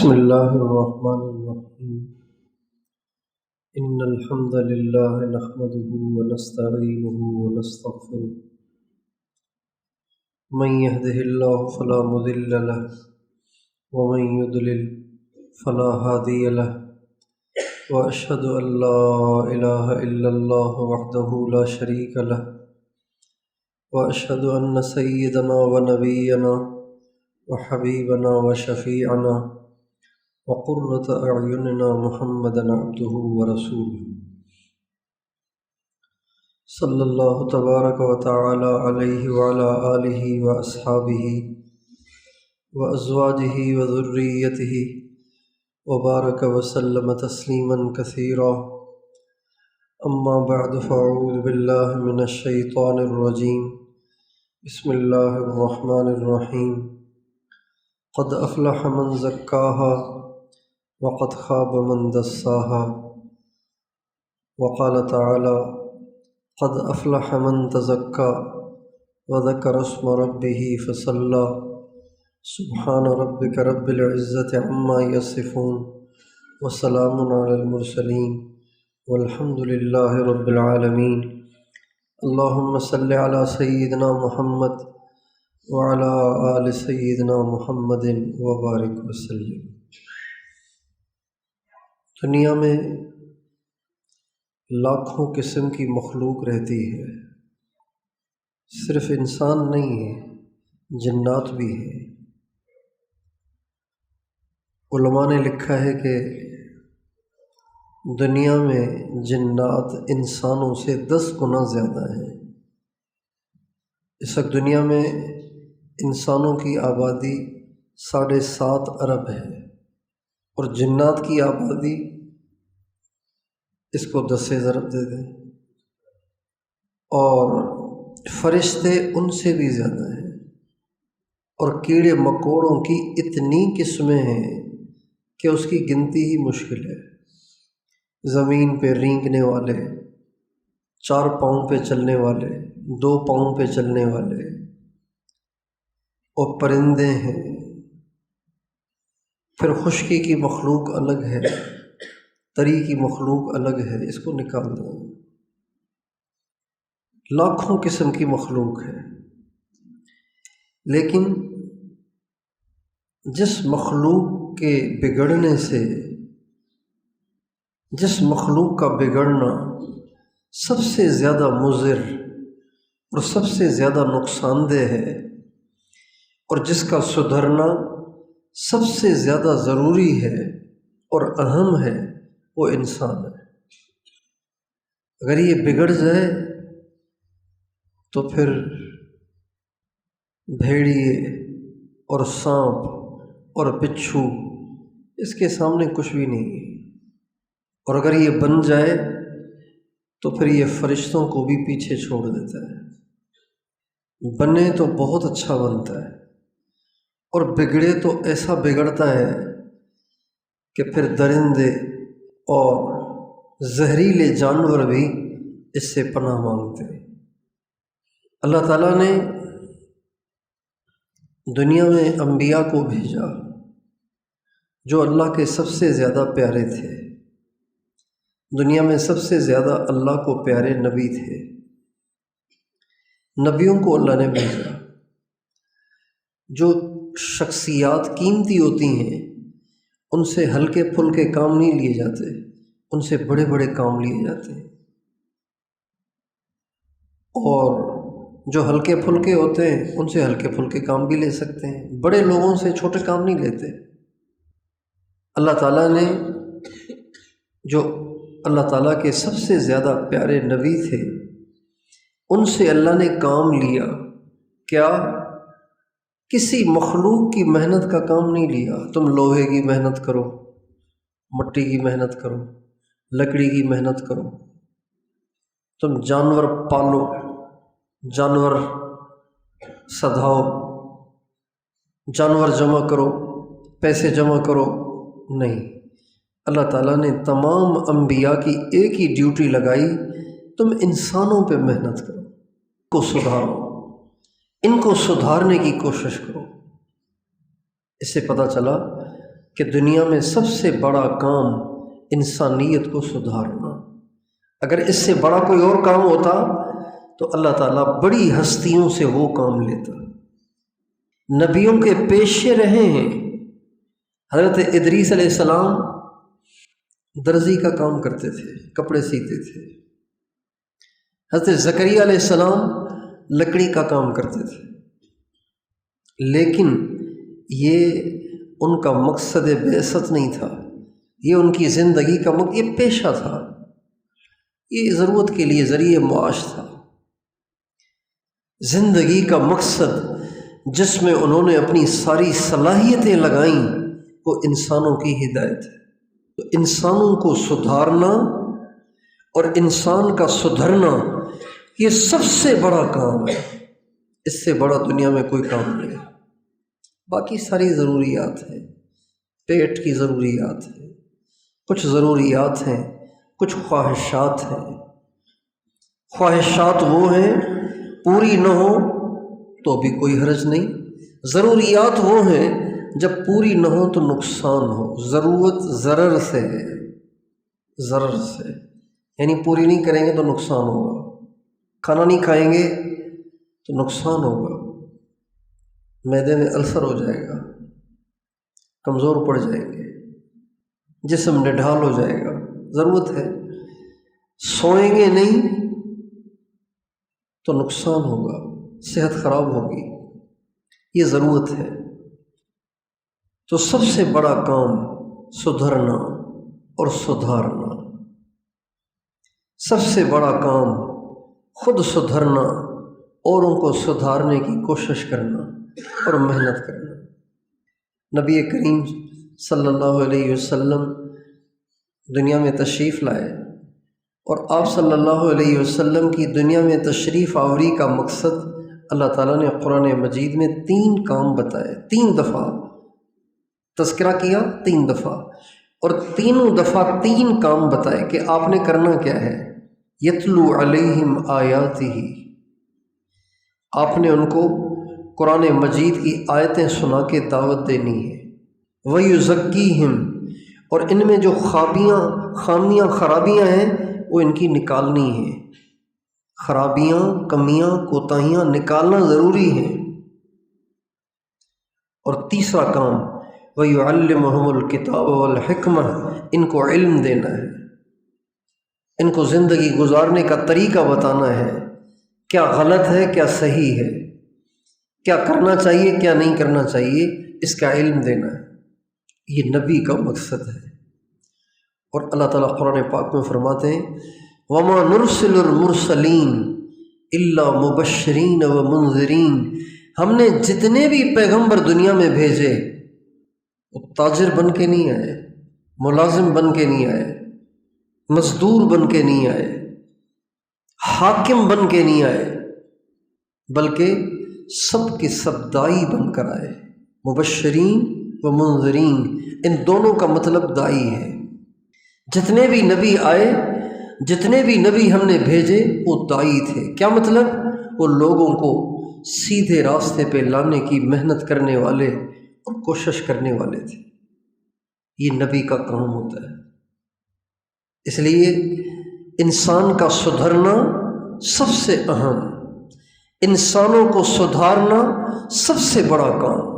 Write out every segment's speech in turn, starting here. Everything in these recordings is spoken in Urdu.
بسم اللہ الرحمن الرحیم ان الحمد للہ نحمده ونستعینه ونستغفره من يهده الله فلا مضل له ومن يضلل فلا هادي له واشهد ان لا اله الا الله وحده لا شريك له واشهد ان سيدنا ونبينا وحبيبنا وشفيعنا وقرة أعيننا محمدا عبده ورسوله صلى الله تبارك وتعالى عليه وعلى آله وأصحابه وأزواجه وذريته وبارك وسلم تسليما كثيرا أما بعد فأعوذ بالله من الشيطان الرجيم بسم الله الرحمن الرحيم قد افلح من زکاها وقد خاب من دساها وقال تعالی قد افلح من تزکى وذکر اسم ربه فصلى سبحان ربك رب العزة عما يصفون وسلام على المرسلين والحمد لله رب العالمين اللهم صل على سيدنا محمد وعلى آل سیدنا محمد وبارک وسلم۔ دنیا میں لاکھوں قسم کی مخلوق رہتی ہے، صرف انسان نہیں ہے، جنات بھی ہیں۔ علماء نے لکھا ہے کہ دنیا میں جنات انسانوں سے 10 گنا زیادہ ہیں۔ اس وقت دنیا میں انسانوں کی آبادی 7.5 ارب ہے اور جنات کی آبادی اس کو 10 سے ضرب دے دیں، اور فرشتے ان سے بھی زیادہ ہیں، اور کیڑے مکوڑوں کی اتنی قسمیں ہیں کہ اس کی گنتی ہی مشکل ہے۔ زمین پہ رینگنے والے، 4 پاؤں پہ چلنے والے، 2 پاؤں پہ چلنے والے، اور پرندے ہیں۔ پھر خشکی کی مخلوق الگ ہے، تری کی مخلوق الگ ہے، اس کو نکال دیں۔ لاکھوں قسم کی مخلوق ہے، لیکن جس مخلوق کے بگڑنے سے، جس مخلوق کا بگڑنا سب سے زیادہ مضر اور سب سے زیادہ نقصان دہ ہے، اور جس کا سدھرنا سب سے زیادہ ضروری ہے اور اہم ہے، وہ انسان ہے۔ اگر یہ بگڑ جائے تو پھر بھیڑیے اور سانپ اور بچھو اس کے سامنے کچھ بھی نہیں ہے، اور اگر یہ بن جائے تو پھر یہ فرشتوں کو بھی پیچھے چھوڑ دیتا ہے۔ بنے تو بہت اچھا بنتا ہے، اور بگڑے تو ایسا بگڑتا ہے کہ پھر درندے اور زہریلے جانور بھی اس سے پناہ مانگتے ہیں۔ اللہ تعالیٰ نے دنیا میں انبیاء کو بھیجا جو اللہ کے سب سے زیادہ پیارے تھے، دنیا میں سب سے زیادہ اللہ کو پیارے نبی تھے۔ نبیوں کو اللہ نے بھیجا، جو شخصیات قیمتی ہوتی ہیں ان سے ہلکے پھلکے کام نہیں لیے جاتے، ان سے بڑے بڑے کام لیے جاتے ہیں، اور جو ہلکے پھلکے ہوتے ہیں ان سے ہلکے پھلکے کام بھی لے سکتے ہیں، بڑے لوگوں سے چھوٹے کام نہیں لیتے۔ اللہ تعالیٰ نے جو اللہ تعالیٰ کے سب سے زیادہ پیارے نبی تھے، ان سے اللہ نے کام لیا۔ کیا؟ کسی مخلوق کی محنت کا کام نہیں لیا۔ تم لوہے کی محنت کرو، مٹی کی محنت کرو، لکڑی کی محنت کرو، تم جانور پالو، جانور سدھاؤ، جانور جمع کرو، پیسے جمع کرو، نہیں۔ اللہ تعالیٰ نے تمام انبیاء کی ایک ہی ڈیوٹی لگائی، تم انسانوں پہ محنت کرو، کو سدھارو، ان کو سدھارنے کی کوشش کرو۔ اس سے پتہ چلا کہ دنیا میں سب سے بڑا کام انسانیت کو سدھارنا، اگر اس سے بڑا کوئی اور کام ہوتا تو اللہ تعالیٰ بڑی ہستیوں سے وہ کام لیتا۔ نبیوں کے پیشے رہے ہیں۔ حضرت ادریس علیہ السلام درزی کا کام کرتے تھے، کپڑے سیتے تھے۔ حضرت زکریا علیہ السلام لکڑی کا کام کرتے تھے، لیکن یہ ان کا مقصد بعثت نہیں تھا، یہ ان کی زندگی کا یہ پیشہ تھا، یہ ضرورت کے لیے ذریعہ معاش تھا۔ زندگی کا مقصد جس میں انہوں نے اپنی ساری صلاحیتیں لگائیں وہ انسانوں کی ہدایت ہے۔ تو انسانوں کو سدھارنا اور انسان کا سدھرنا یہ سب سے بڑا کام ہے، اس سے بڑا دنیا میں کوئی کام نہیں۔ باقی ساری ضروریات ہیں، پیٹ کی ضروریات ہیں، کچھ ضروریات ہیں، کچھ خواہشات ہیں۔ خواہشات وہ ہیں پوری نہ ہو تو بھی کوئی حرج نہیں، ضروریات وہ ہیں جب پوری نہ ہو تو نقصان ہو۔ ضرورت ضرر سے ہے، ضرر سے، یعنی پوری نہیں کریں گے تو نقصان ہوگا، کھانا نہیں کھائیں گے تو نقصان ہوگا، معدے میں السر ہو جائے گا، کمزور پڑ جائیں گے، جسم نڈھال ہو جائے گا۔ ضرورت ہے، سوئیں گے نہیں تو نقصان ہوگا، صحت خراب ہوگی، یہ ضرورت ہے۔ تو سب سے بڑا کام سدھرنا اور سدھارنا، سب سے بڑا کام خود سدھرنا، اوروں کو سدھارنے کی کوشش کرنا اور محنت کرنا۔ نبی کریم صلی اللہ علیہ وسلم دنیا میں تشریف لائے، اور آپ صلی اللہ علیہ وسلم کی دنیا میں تشریف آوری کا مقصد اللہ تعالیٰ نے قرآن مجید میں 3 کام بتائے، 3 دفعہ تذکرہ کیا، 3 دفعہ، اور تینوں دفعہ 3 کام بتائے کہ آپ نے کرنا کیا ہے۔ یتلو علیہم آیاتہ، آپ نے ان کو قرآن مجید کی آیتیں سنا کے دعوت دینی ہے۔ وَيُزَكِّيهِمْ، اور ان میں جو خامیاں خرابیاں ہیں وہ ان کی نکالنی ہیں، خرابیاں، کمیاں، کوتاہیاں نکالنا ضروری ہے۔ اور تیسرا کام وَيُعَلِّمُهُمُ الْكِتَابَ وَالْحِكْمَةَ، ان کو علم دینا ہے، ان کو زندگی گزارنے کا طریقہ بتانا ہے، کیا غلط ہے کیا صحیح ہے، کیا کرنا چاہیے کیا نہیں کرنا چاہیے، اس کا علم دینا ہے۔ یہ نبی کا مقصد ہے۔ اور اللہ تعالیٰ قرآن پاک میں فرماتے ہیں وَمَا نُرْسِلُ الْمُرْسَلِينَ إِلَّا مُبَشِّرِينَ وَمُنذِرِينَ، ہم نے جتنے بھی پیغمبر دنیا میں بھیجے وہ تاجر بن کے نہیں آئے، ملازم بن کے نہیں آئے، مزدور بن کے نہیں آئے، حاکم بن کے نہیں آئے، بلکہ سب کے سب دائی بن کر آئے۔ مبشرین و منذرین، ان دونوں کا مطلب دائی ہے۔ جتنے بھی نبی آئے، جتنے بھی نبی ہم نے بھیجے وہ دائی تھے۔ کیا مطلب؟ وہ لوگوں کو سیدھے راستے پہ لانے کی محنت کرنے والے اور کوشش کرنے والے تھے۔ یہ نبی کا کام ہوتا ہے۔ اس لیے انسان کا سدھرنا سب سے اہم، انسانوں کو سدھارنا سب سے بڑا کام۔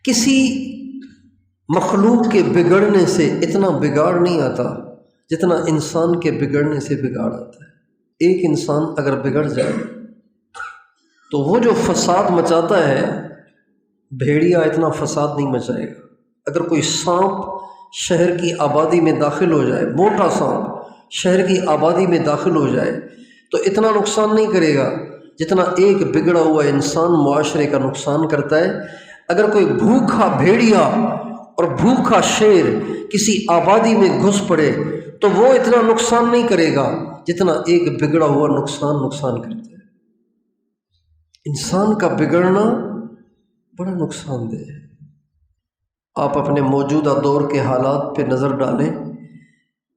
کسی مخلوق کے بگڑنے سے اتنا بگاڑ نہیں آتا جتنا انسان کے بگڑنے سے بگاڑ آتا ہے۔ ایک انسان اگر بگڑ جائے تو وہ جو فساد مچاتا ہے، بھیڑیا اتنا فساد نہیں مچائے گا۔ اگر کوئی سانپ شہر کی آبادی میں داخل ہو جائے، موٹا سانپ شہر کی آبادی میں داخل ہو جائے تو اتنا نقصان نہیں کرے گا جتنا ایک بگڑا ہوا انسان معاشرے کا نقصان کرتا ہے۔ اگر کوئی بھوکھا بھیڑیا اور بھوکھا شیر کسی آبادی میں گھس پڑے تو وہ اتنا نقصان نہیں کرے گا جتنا ایک بگڑا ہوا نقصان کرتا ہے۔ انسان کا بگڑنا بڑا نقصان دہ ہے۔ آپ اپنے موجودہ دور کے حالات پہ نظر ڈالیں،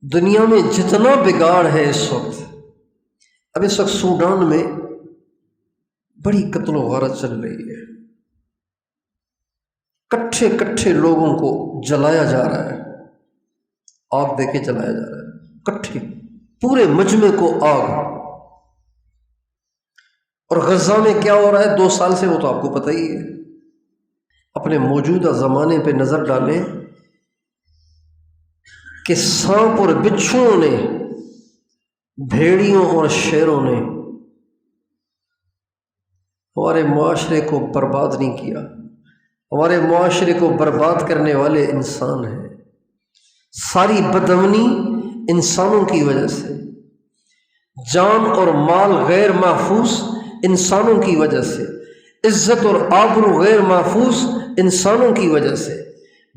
دنیا میں جتنا بگاڑ ہے اس وقت، اب اس وقت سوڈان میں بڑی قتل و غارت چل رہی ہے، کٹھے کٹھے لوگوں کو جلایا جا رہا ہے، آگ دے کے جلایا جا رہا ہے، کٹھے پورے مجمع کو آگ۔ اور غزہ میں کیا ہو رہا ہے 2 سال سے، وہ تو آپ کو پتہ ہی ہے۔ اپنے موجودہ زمانے پہ نظر ڈالیں کہ سانپ اور بچھوؤں نے، بھیڑیوں اور شیروں نے ہمارے معاشرے کو برباد نہیں کیا۔ ہمارے معاشرے کو برباد کرنے والے انسان ہیں۔ ساری بدامنی انسانوں کی وجہ سے، جان اور مال غیر محفوظ انسانوں کی وجہ سے، عزت اور آبرو غیر محفوظ انسانوں کی وجہ سے،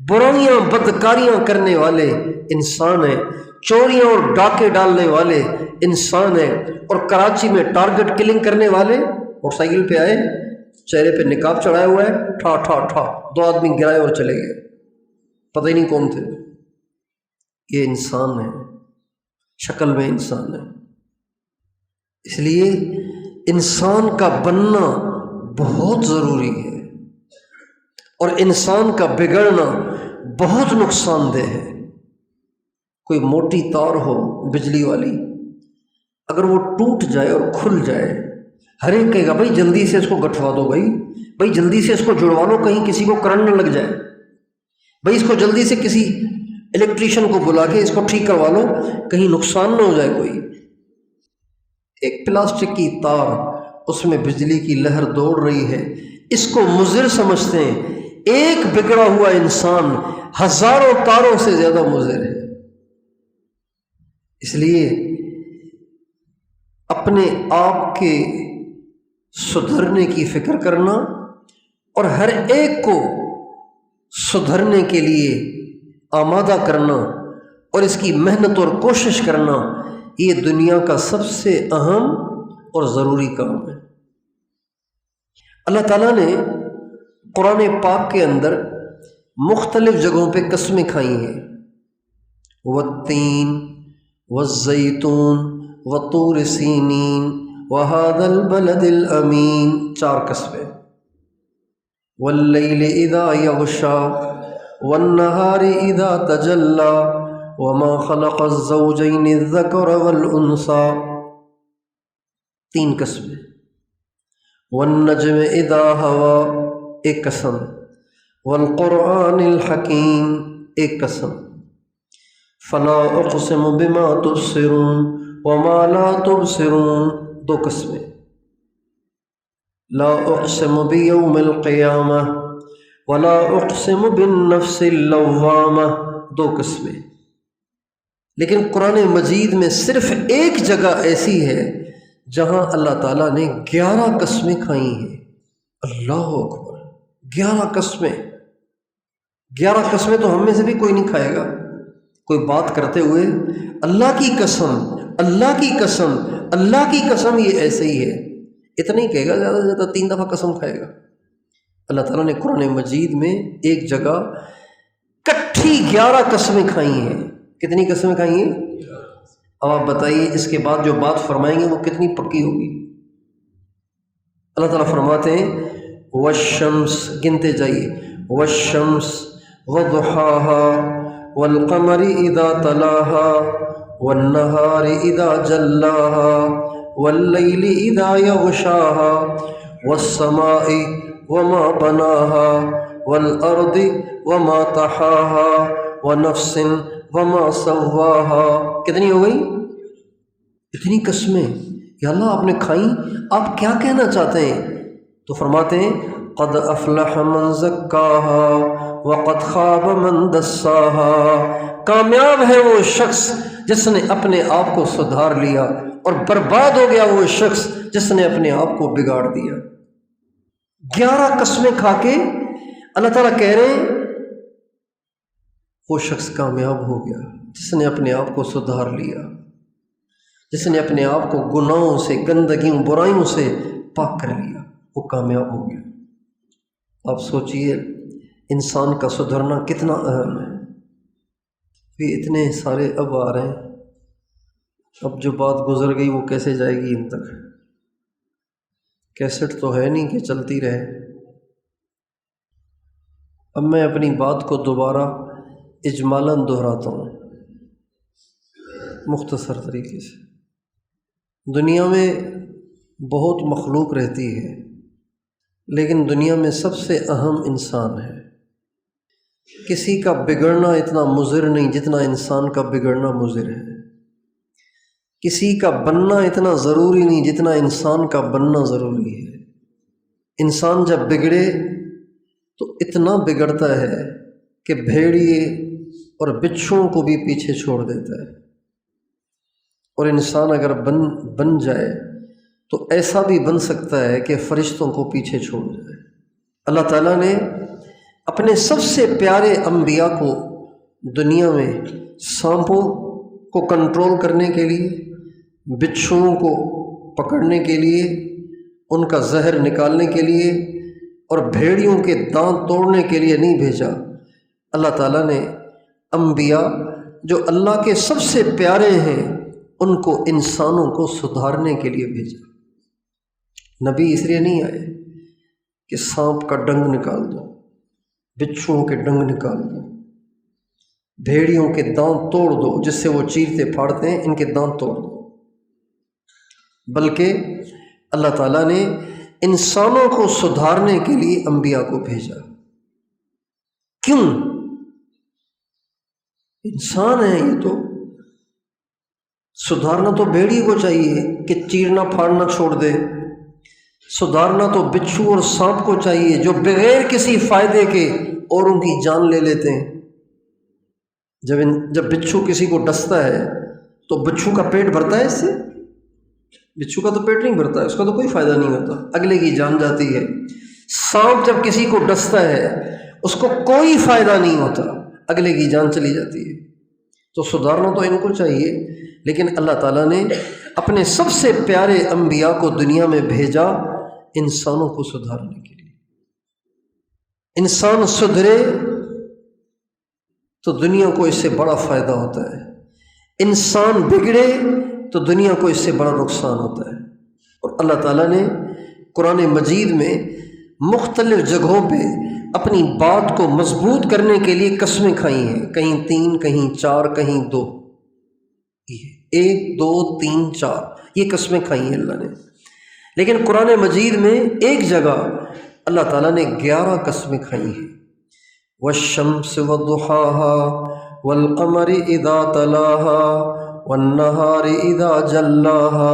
برائیاں بدکاریاں کرنے والے انسان ہیں، چوریاں اور ڈاکے ڈالنے والے انسان ہیں، اور کراچی میں ٹارگٹ کلنگ کرنے والے موٹر سائیکل پہ آئے، چہرے پہ نقاب چڑھایا ہوا ہے، ٹھا ٹھا ٹھا 2 آدمی گرائے اور چلے گئے، پتہ ہی نہیں کون تھے۔ یہ انسان ہے، شکل میں انسان ہے۔ اس لیے انسان کا بننا بہت ضروری ہے، اور انسان کا بگڑنا بہت نقصان دہ ہے۔ کوئی موٹی تار ہو بجلی والی، اگر وہ ٹوٹ جائے اور کھل جائے، ہر ایک کہے گا بھائی جلدی سے اس کو گٹھوا دو، بھائی جلدی سے اس کو جڑوا لو، کہیں کسی کو کرنٹ نہ لگ جائے، بھائی اس کو جلدی سے کسی الیکٹریشین کو بلا کے اس کو ٹھیک کروا لو، کہیں نقصان نہ ہو جائے کوئی۔ ایک پلاسٹک کی تار، اس میں بجلی کی لہر دوڑ رہی ہے، اس کو مضر سمجھتے ہیں۔ ایک بگڑا ہوا انسان ہزاروں تاروں سے زیادہ مضر ہے۔ اس لیے اپنے آپ کے سدھرنے کی فکر کرنا، اور ہر ایک کو سدھرنے کے لیے آمادہ کرنا، اور اس کی محنت اور کوشش کرنا، یہ دنیا کا سب سے اہم اور ضروری کام ہے۔ اللہ تعالیٰ نے قرآن پاک کے اندر مختلف جگہوں پہ قسمیں کھائی ہیں، والتین والزیتون وطور سینین وہذا البلد الامین، 4 قسمیں، واللیل اذا یغشا والنہار اذا تجلی وما خلق الزوجین الذکر والانثی، 3 قسمیں۔ والنجم اذا ہوا، 1 قسم۔ والقرآن الحکیم، 1 قسم۔ فلا اقسم بما تبصرون وما لا تبصرون، 2 قسمیں۔ لا اقسم بیوم القیامہ ولا اقسم بالنفس اللوامہ، 2 قسمیں۔ لیکن قرآن مجید میں صرف ایک جگہ ایسی ہے جہاں اللہ تعالیٰ نے 11 قسمیں کھائی ہیں۔ اللہ اکبر، 11 قسمیں! 11 قسمیں تو ہم میں سے بھی کوئی نہیں کھائے گا۔ کوئی بات کرتے ہوئے اللہ کی قسم، اللہ کی قسم، اللہ کی قسم، یہ ایسے ہی ہے، اتنا ہی کہے گا، زیادہ سے زیادہ 3 دفعہ قسم کھائے گا۔ اللہ تعالیٰ نے قرآن مجید میں ایک جگہ کٹھی 11 قسمیں کھائی ہیں۔ کتنی قسمیں کھائی ہیں؟ اب آپ بتائیے اس کے بعد جو بات فرمائیں گے وہ کتنی پکی ہوگی؟ اللہ تعالیٰ فرماتے ہیں والشمس، گنتے جائیے، والشمس وضحاها والقمر اذا تلاها والنہار اذا جلاها واللیل اذا یغشاها والسماء وما بناها والارض وما طحاها ونفس وما سواها۔ کتنی ہو گئی؟ اتنی قسمیں یا اللہ آپ نے کھائیں، آپ کیا کہنا چاہتے ہیں؟ تو فرماتے ہیں قد افلح من زکاها وقد خاب من دساها، کامیاب ہے وہ شخص جس نے اپنے آپ کو سدھار لیا، اور برباد ہو گیا وہ شخص جس نے اپنے آپ کو بگاڑ دیا۔ 11 قسمیں کھا کے اللہ تعالیٰ کہہ رہے ہیں وہ شخص کامیاب ہو گیا جس نے اپنے آپ کو سدھار لیا، جس نے اپنے آپ کو گناہوں سے، گندگیوں، برائیوں سے پاک کر لیا، وہ کامیاب ہو گیا۔ آپ سوچئے انسان کا سدھرنا کتنا اہم ہے۔ یہ اتنے سارے اب آ رہے ہیں، اب جو بات گزر گئی وہ کیسے جائے گی ان تک؟ کیسٹ تو ہے نہیں کہ چلتی رہے۔ اب میں اپنی بات کو دوبارہ اجمالاً دہراتا ہوں مختصر طریقے سے۔ دنیا میں بہت مخلوق رہتی ہے، لیکن دنیا میں سب سے اہم انسان ہے۔ کسی کا بگڑنا اتنا مضر نہیں جتنا انسان کا بگڑنا مضر ہے۔ کسی کا بننا اتنا ضروری نہیں جتنا انسان کا بننا ضروری ہے۔ انسان جب بگڑے تو اتنا بگڑتا ہے کہ بھیڑیے اور بچھوؤں کو بھی پیچھے چھوڑ دیتا ہے، اور انسان اگر بن جائے تو ایسا بھی بن سکتا ہے کہ فرشتوں کو پیچھے چھوڑ جائے۔ اللہ تعالیٰ نے اپنے سب سے پیارے انبیاء کو دنیا میں سانپوں کو کنٹرول کرنے کے لیے، بچھوؤں کو پکڑنے کے لیے، ان کا زہر نکالنے کے لیے اور بھیڑیوں کے دانت توڑنے کے لیے نہیں بھیجا۔ اللہ تعالیٰ نے انبیاء جو اللہ کے سب سے پیارے ہیں ان کو انسانوں کو سدھارنے کے لیے بھیجا۔ نبی اس لیے نہیں آئے کہ سانپ کا ڈنگ نکال دو، بچھوؤں کے ڈنگ نکال دو، بھیڑیوں کے دانت توڑ دو، جس سے وہ چیرتے پھاڑتے ہیں، ان کے دانت توڑ دو، بلکہ اللہ تعالیٰ نے انسانوں کو سدھارنے کے لیے انبیاء کو بھیجا۔ کیوں؟ انسان ہے یہ تو، سدھارنا تو بھیڑی کو چاہیے کہ چیرنا پھاڑنا چھوڑ دے، سدھارنا تو بچھو اور سانپ کو چاہیے جو بغیر کسی فائدے کے اوروں کی جان لے لیتے ہیں۔ جب بچھو کسی کو ڈستا ہے تو بچھو کا پیٹ بھرتا ہے اس سے؟ بچھو کا تو پیٹ نہیں بھرتا ہے، اس کا تو کوئی فائدہ نہیں ہوتا، اگلے کی جان جاتی ہے۔ سانپ جب کسی کو ڈستا ہے اس کو کوئی فائدہ نہیں ہوتا، اگلے کی جان چلی جاتی ہے۔ تو سدھارنا تو ان کو چاہیے، لیکن اللہ تعالیٰ نے اپنے سب سے پیارے انبیاء کو دنیا میں بھیجا انسانوں کو سدھارنے کے لیے۔ انسان سدھرے تو دنیا کو اس سے بڑا فائدہ ہوتا ہے، انسان بگڑے تو دنیا کو اس سے بڑا نقصان ہوتا ہے۔ اور اللہ تعالیٰ نے قرآن مجید میں مختلف جگہوں پہ اپنی بات کو مضبوط کرنے کے لیے قسمیں کھائی ہیں، کہیں 3، کہیں 4، کہیں 2، 1، 2، 3، 4 یہ قسمیں کھائی ہیں اللہ نے۔ لیکن قرآن مجید میں ایک جگہ اللہ تعالیٰ نے 11 قسمیں کھائی ہیں۔ والشمس وضحاها والقمر اذا تلاها والنهار اذا جلاها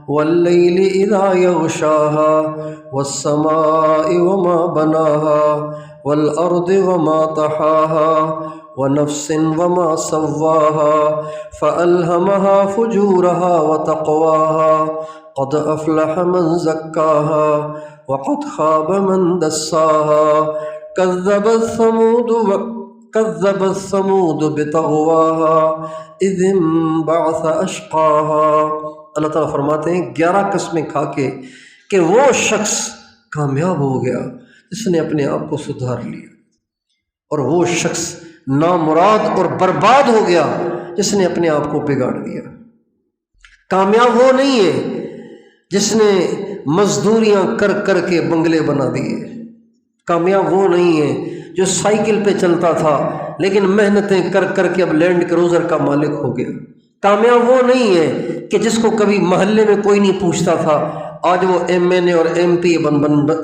والليل اذا يغشاها والسماء وما بناها والارض وما طحاها ونفس وما سواها فألهمها فجورها وتقواها قد افلح من زكاها وقد خاب من دساها كذب الثمود بطغواها اذ انبعث اشقاها۔ اللہ تعالیٰ فرماتے ہیں 11 قسمیں کھا کے کہ وہ شخص کامیاب ہو گیا جس نے اپنے آپ کو سدھار لیا، اور وہ شخص نامراد اور برباد ہو گیا جس نے اپنے آپ کو بگاڑ دیا۔ کامیاب وہ نہیں ہے جس نے مزدوریاں کر کر کے بنگلے بنا دیے، کامیاب وہ نہیں ہے جو سائیکل پہ چلتا تھا لیکن محنتیں کر کر کے اب لینڈ کروزر کا مالک ہو گیا۔ کامیاب وہ نہیں ہے کہ جس کو کبھی محلے میں کوئی نہیں پوچھتا تھا آج وہ MNA اور MP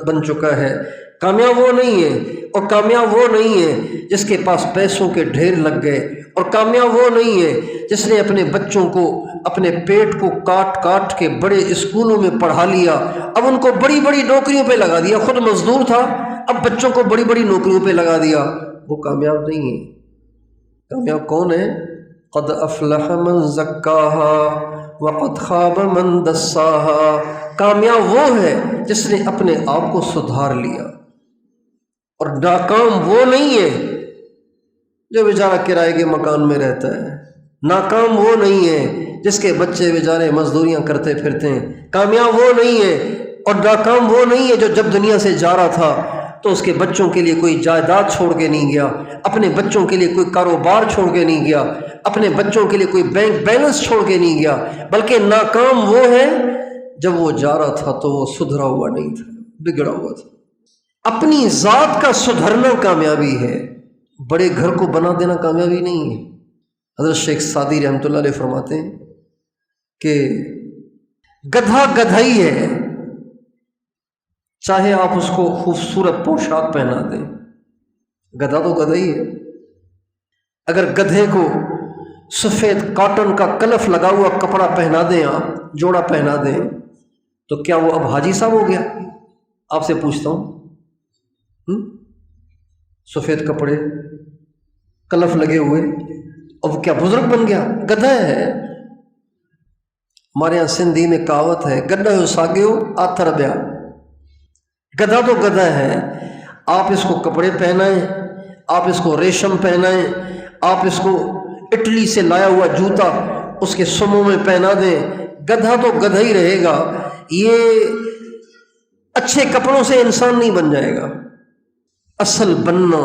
بن چکا ہے۔ کامیاب وہ نہیں ہے، اور کامیاب وہ نہیں ہے جس کے پاس پیسوں کے ڈھیر لگ گئے، اور کامیاب وہ نہیں ہے جس نے اپنے بچوں کو اپنے پیٹ کو کاٹ کاٹ کے بڑے اسکولوں میں پڑھا لیا، اب ان کو بڑی بڑی نوکریوں پہ لگا دیا، خود مزدور تھا اب بچوں کو بڑی بڑی نوکریوں پہ لگا دیا۔ وہ کامیاب نہیں ہے۔ کامیاب کون ہے؟ قد افلح من زکاها وقد خاب من دساها۔ کامیاب وہ ہے جس نے اپنے آپ کو سدھار لیا، اور ناکام وہ نہیں ہے جو بیچارہ کرائے کے مکان میں رہتا ہے، ناکام وہ نہیں ہے جس کے بچے بیچارے مزدوریاں کرتے پھرتے ہیں، کامیاب وہ نہیں ہے اور ناکام وہ نہیں ہے جو جب دنیا سے جا رہا تھا تو اس کے بچوں کے لیے کوئی جائیداد چھوڑ کے نہیں گیا، اپنے بچوں کے لیے کوئی کاروبار چھوڑ کے نہیں گیا، اپنے بچوں کے لیے کوئی بینک بیلنس چھوڑ کے نہیں گیا، بلکہ ناکام وہ ہے جب وہ جا رہا تھا تو وہ سدھرا ہوا نہیں تھا، بگڑا ہوا تھا۔ اپنی ذات کا سدھرنا کامیابی ہے، بڑے گھر کو بنا دینا کامیابی نہیں ہے۔ حضرت شیخ سعدی رحمۃ اللہ علیہ فرماتے ہیں کہ گدھا گدھا ہی ہے، چاہے آپ اس کو خوبصورت پوشاک پہنا دیں، گدھا تو گدھا ہی ہے۔ اگر گدھے کو سفید کاٹن کا کلف لگا ہوا کپڑا پہنا دیں، آپ جوڑا پہنا دیں، تو کیا وہ اب حاجی صاحب ہو گیا؟ آپ سے پوچھتا ہوں، سفید کپڑے، کلف لگے ہوئے، اب کیا بزرگ بن گیا؟ گدھا ہے۔ ہمارے یہاں سندھی میں کہاوت ہے، گڈھا ہو ساگیو آتھر بیا، گدھا تو گدھا ہے۔ آپ اس کو کپڑے پہنائیں، آپ اس کو ریشم پہنائیں، آپ اس کو اٹلی سے لایا ہوا جوتا اس کے سموں میں پہنا دیں، گدھا تو گدھا ہی رہے گا۔ یہ اچھے کپڑوں سے انسان نہیں بن جائے گا۔ اصل بننا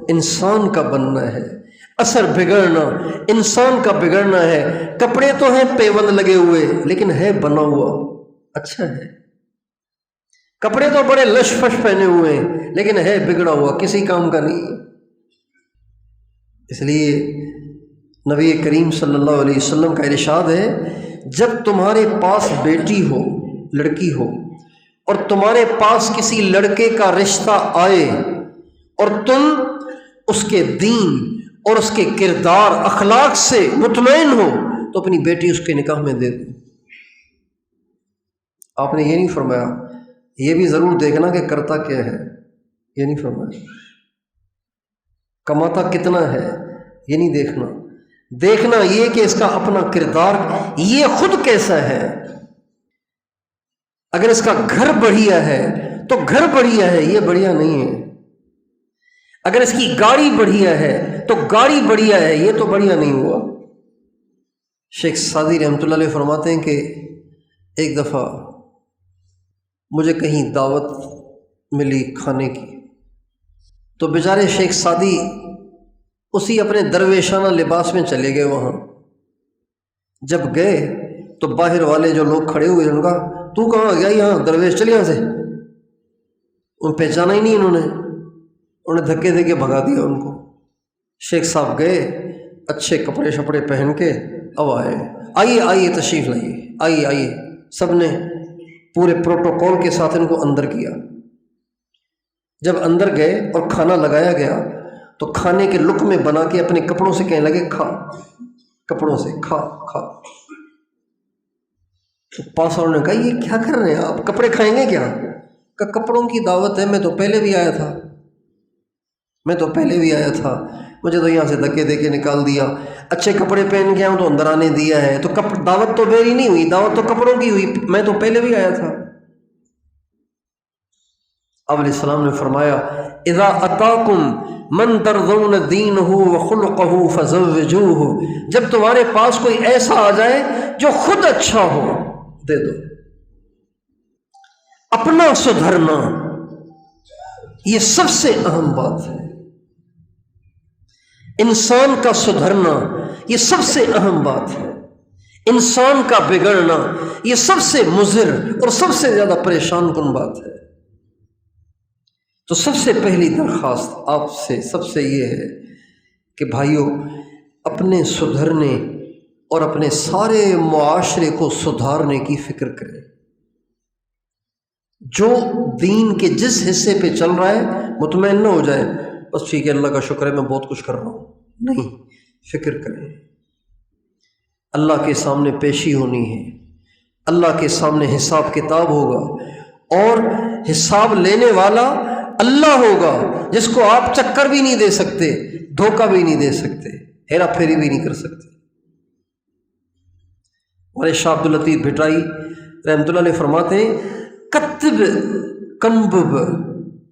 انسان کا بننا ہے، اثر بگڑنا انسان کا بگڑنا ہے۔ کپڑے تو ہیں پیوند لگے ہوئے، لیکن ہے بنا ہوا اچھا ہے۔ کپڑے تو بڑے لش فش پہنے ہوئے ہیں، لیکن ہے بگڑا ہوا، کسی کام کا نہیں۔ اس لیے نبی کریم صلی اللہ علیہ وسلم کا ارشاد ہے، جب تمہارے پاس بیٹی ہو، لڑکی ہو، اور تمہارے پاس کسی لڑکے کا رشتہ آئے اور تم اس کے دین اور اس کے کردار اخلاق سے مطمئن ہو، تو اپنی بیٹی اس کے نکاح میں دے دو۔ آپ نے یہ نہیں فرمایا یہ بھی ضرور دیکھنا کہ کرتا کیا ہے، یہ نہیں فرمایا کماتا کتنا ہے، یہ نہیں دیکھنا۔ دیکھنا یہ کہ اس کا اپنا کردار یہ خود کیسا ہے۔ اگر اس کا گھر بڑھیا ہے تو گھر بڑھیا ہے، یہ بڑھیا نہیں ہے۔ اگر اس کی گاڑی بڑھیا ہے تو گاڑی بڑھیا ہے، یہ تو بڑھیا نہیں ہوا۔ شیخ سعدی رحمۃ اللہ علیہ فرماتے ہیں کہ ایک دفعہ مجھے کہیں دعوت ملی کھانے کی، تو بیچارے شیخ سعدی اسی اپنے درویشانہ لباس میں چلے گئے وہاں۔ جب گئے تو باہر والے جو لوگ کھڑے ہوئے ان کا، تو کہاں گیا؟ یہاں درویش چل یہاں سے۔ ان پہچانا ہی نہیں، انہوں نے دھکے دے کے بھگا دیا ان کو۔ شیخ صاحب گئے اچھے کپڑے شپڑے پہن کے، اب آئیے آئیے تشریف لائیے، آئیے آئیے، سب نے پورے پروٹوکول کے ساتھ ان کو اندر کیا۔ جب اندر گئے اور کھانا لگایا گیا تو کھانے کے لقمے بنا کے اپنے کپڑوں سے کہنے لگے، کھا، کپڑوں سے کھا کھا۔ تو پاس والوں نے کہا، یہ کیا کر رہے ہیں آپ، کپڑے کھائیں گے کیا؟ کہ کپڑوں کی دعوت ہے، میں تو پہلے بھی آیا تھا، مجھے تو یہاں سے دھکے دے کے نکال دیا، اچھے کپڑے پہن کے آؤں تو اندر آنے دیا ہے، تو دعوت تو میری نہیں ہوئی، دعوت تو کپڑوں کی ہوئی، میں تو پہلے بھی آیا تھا۔ اب علیہ السلام نے فرمایا، اذا اتاکم من ترضون دینہ وخلقہ فزوجوہ، جب تمہارے پاس کوئی ایسا آ جائے جو خود اچھا ہو، دے دو۔ اپنا سدھرنا یہ سب سے اہم بات ہے، انسان کا سدھرنا یہ سب سے اہم بات ہے، انسان کا بگڑنا یہ سب سے مضر اور سب سے زیادہ پریشان کن بات ہے۔ تو سب سے پہلی درخواست آپ سے سب سے یہ ہے کہ بھائیو، اپنے سدھرنے اور اپنے سارے معاشرے کو سدھارنے کی فکر کریں۔ جو دین کے جس حصے پہ چل رہا ہے مطمئن نہ ہو جائے بس ٹھیک ہے، اللہ کا شکر ہے میں بہت کچھ کر رہا ہوں، نہیں، فکر کریں۔ اللہ کے سامنے پیشی ہونی ہے، اللہ کے سامنے حساب کتاب ہوگا، اور حساب لینے والا اللہ ہوگا، جس کو آپ چکر بھی نہیں دے سکتے، دھوکہ بھی نہیں دے سکتے، ہیرا پھیری بھی نہیں کر سکتے۔ ہمارے شاہ عبد اللطیف بھٹائی رحمۃ اللہ علیہ فرماتے ہیں، کتب کنبب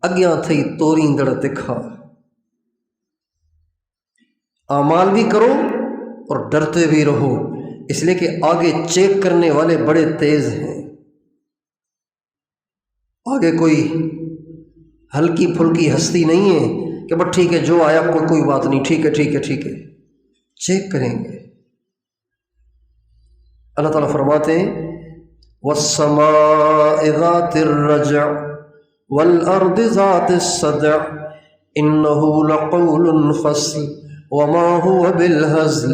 اگیاں تھئی توریندڑ تکھا، اعمال بھی کرو اور ڈرتے بھی رہو، اس لیے کہ آگے چیک کرنے والے بڑے تیز ہیں۔ آگے کوئی ہلکی پھلکی ہستی نہیں ہے کہ بس ٹھیک ہے جو آیا کوئی بات نہیں، ٹھیک ہے ٹھیک ہے ٹھیک ہے، چیک کریں گے۔ اللہ تعالیٰ فرماتے ہیں، وَالسَّمَاءِ ذَاتِ الرَّجْعِ والأرض ذات الصدع إنه لقول فصل وما هو بالهزل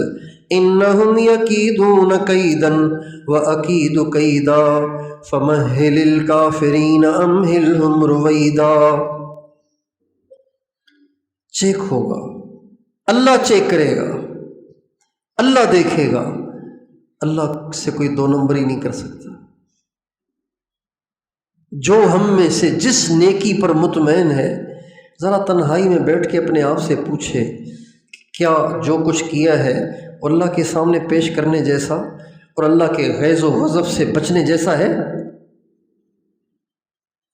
إنهم يكيدون كيدا وأكيد كيدا فمهل الكافرين أمهلهم رويدا۔ چیک ہوگا، اللہ چیک کرے گا، اللہ دیکھے گا، اللہ سے کوئی دو نمبری نہیں کر سکتا۔ جو ہم میں سے جس نیکی پر مطمئن ہے ذرا تنہائی میں بیٹھ کے اپنے آپ سے پوچھے کیا جو کچھ کیا ہے اللہ کے سامنے پیش کرنے جیسا اور اللہ کے غیظ و غضب سے بچنے جیسا ہے؟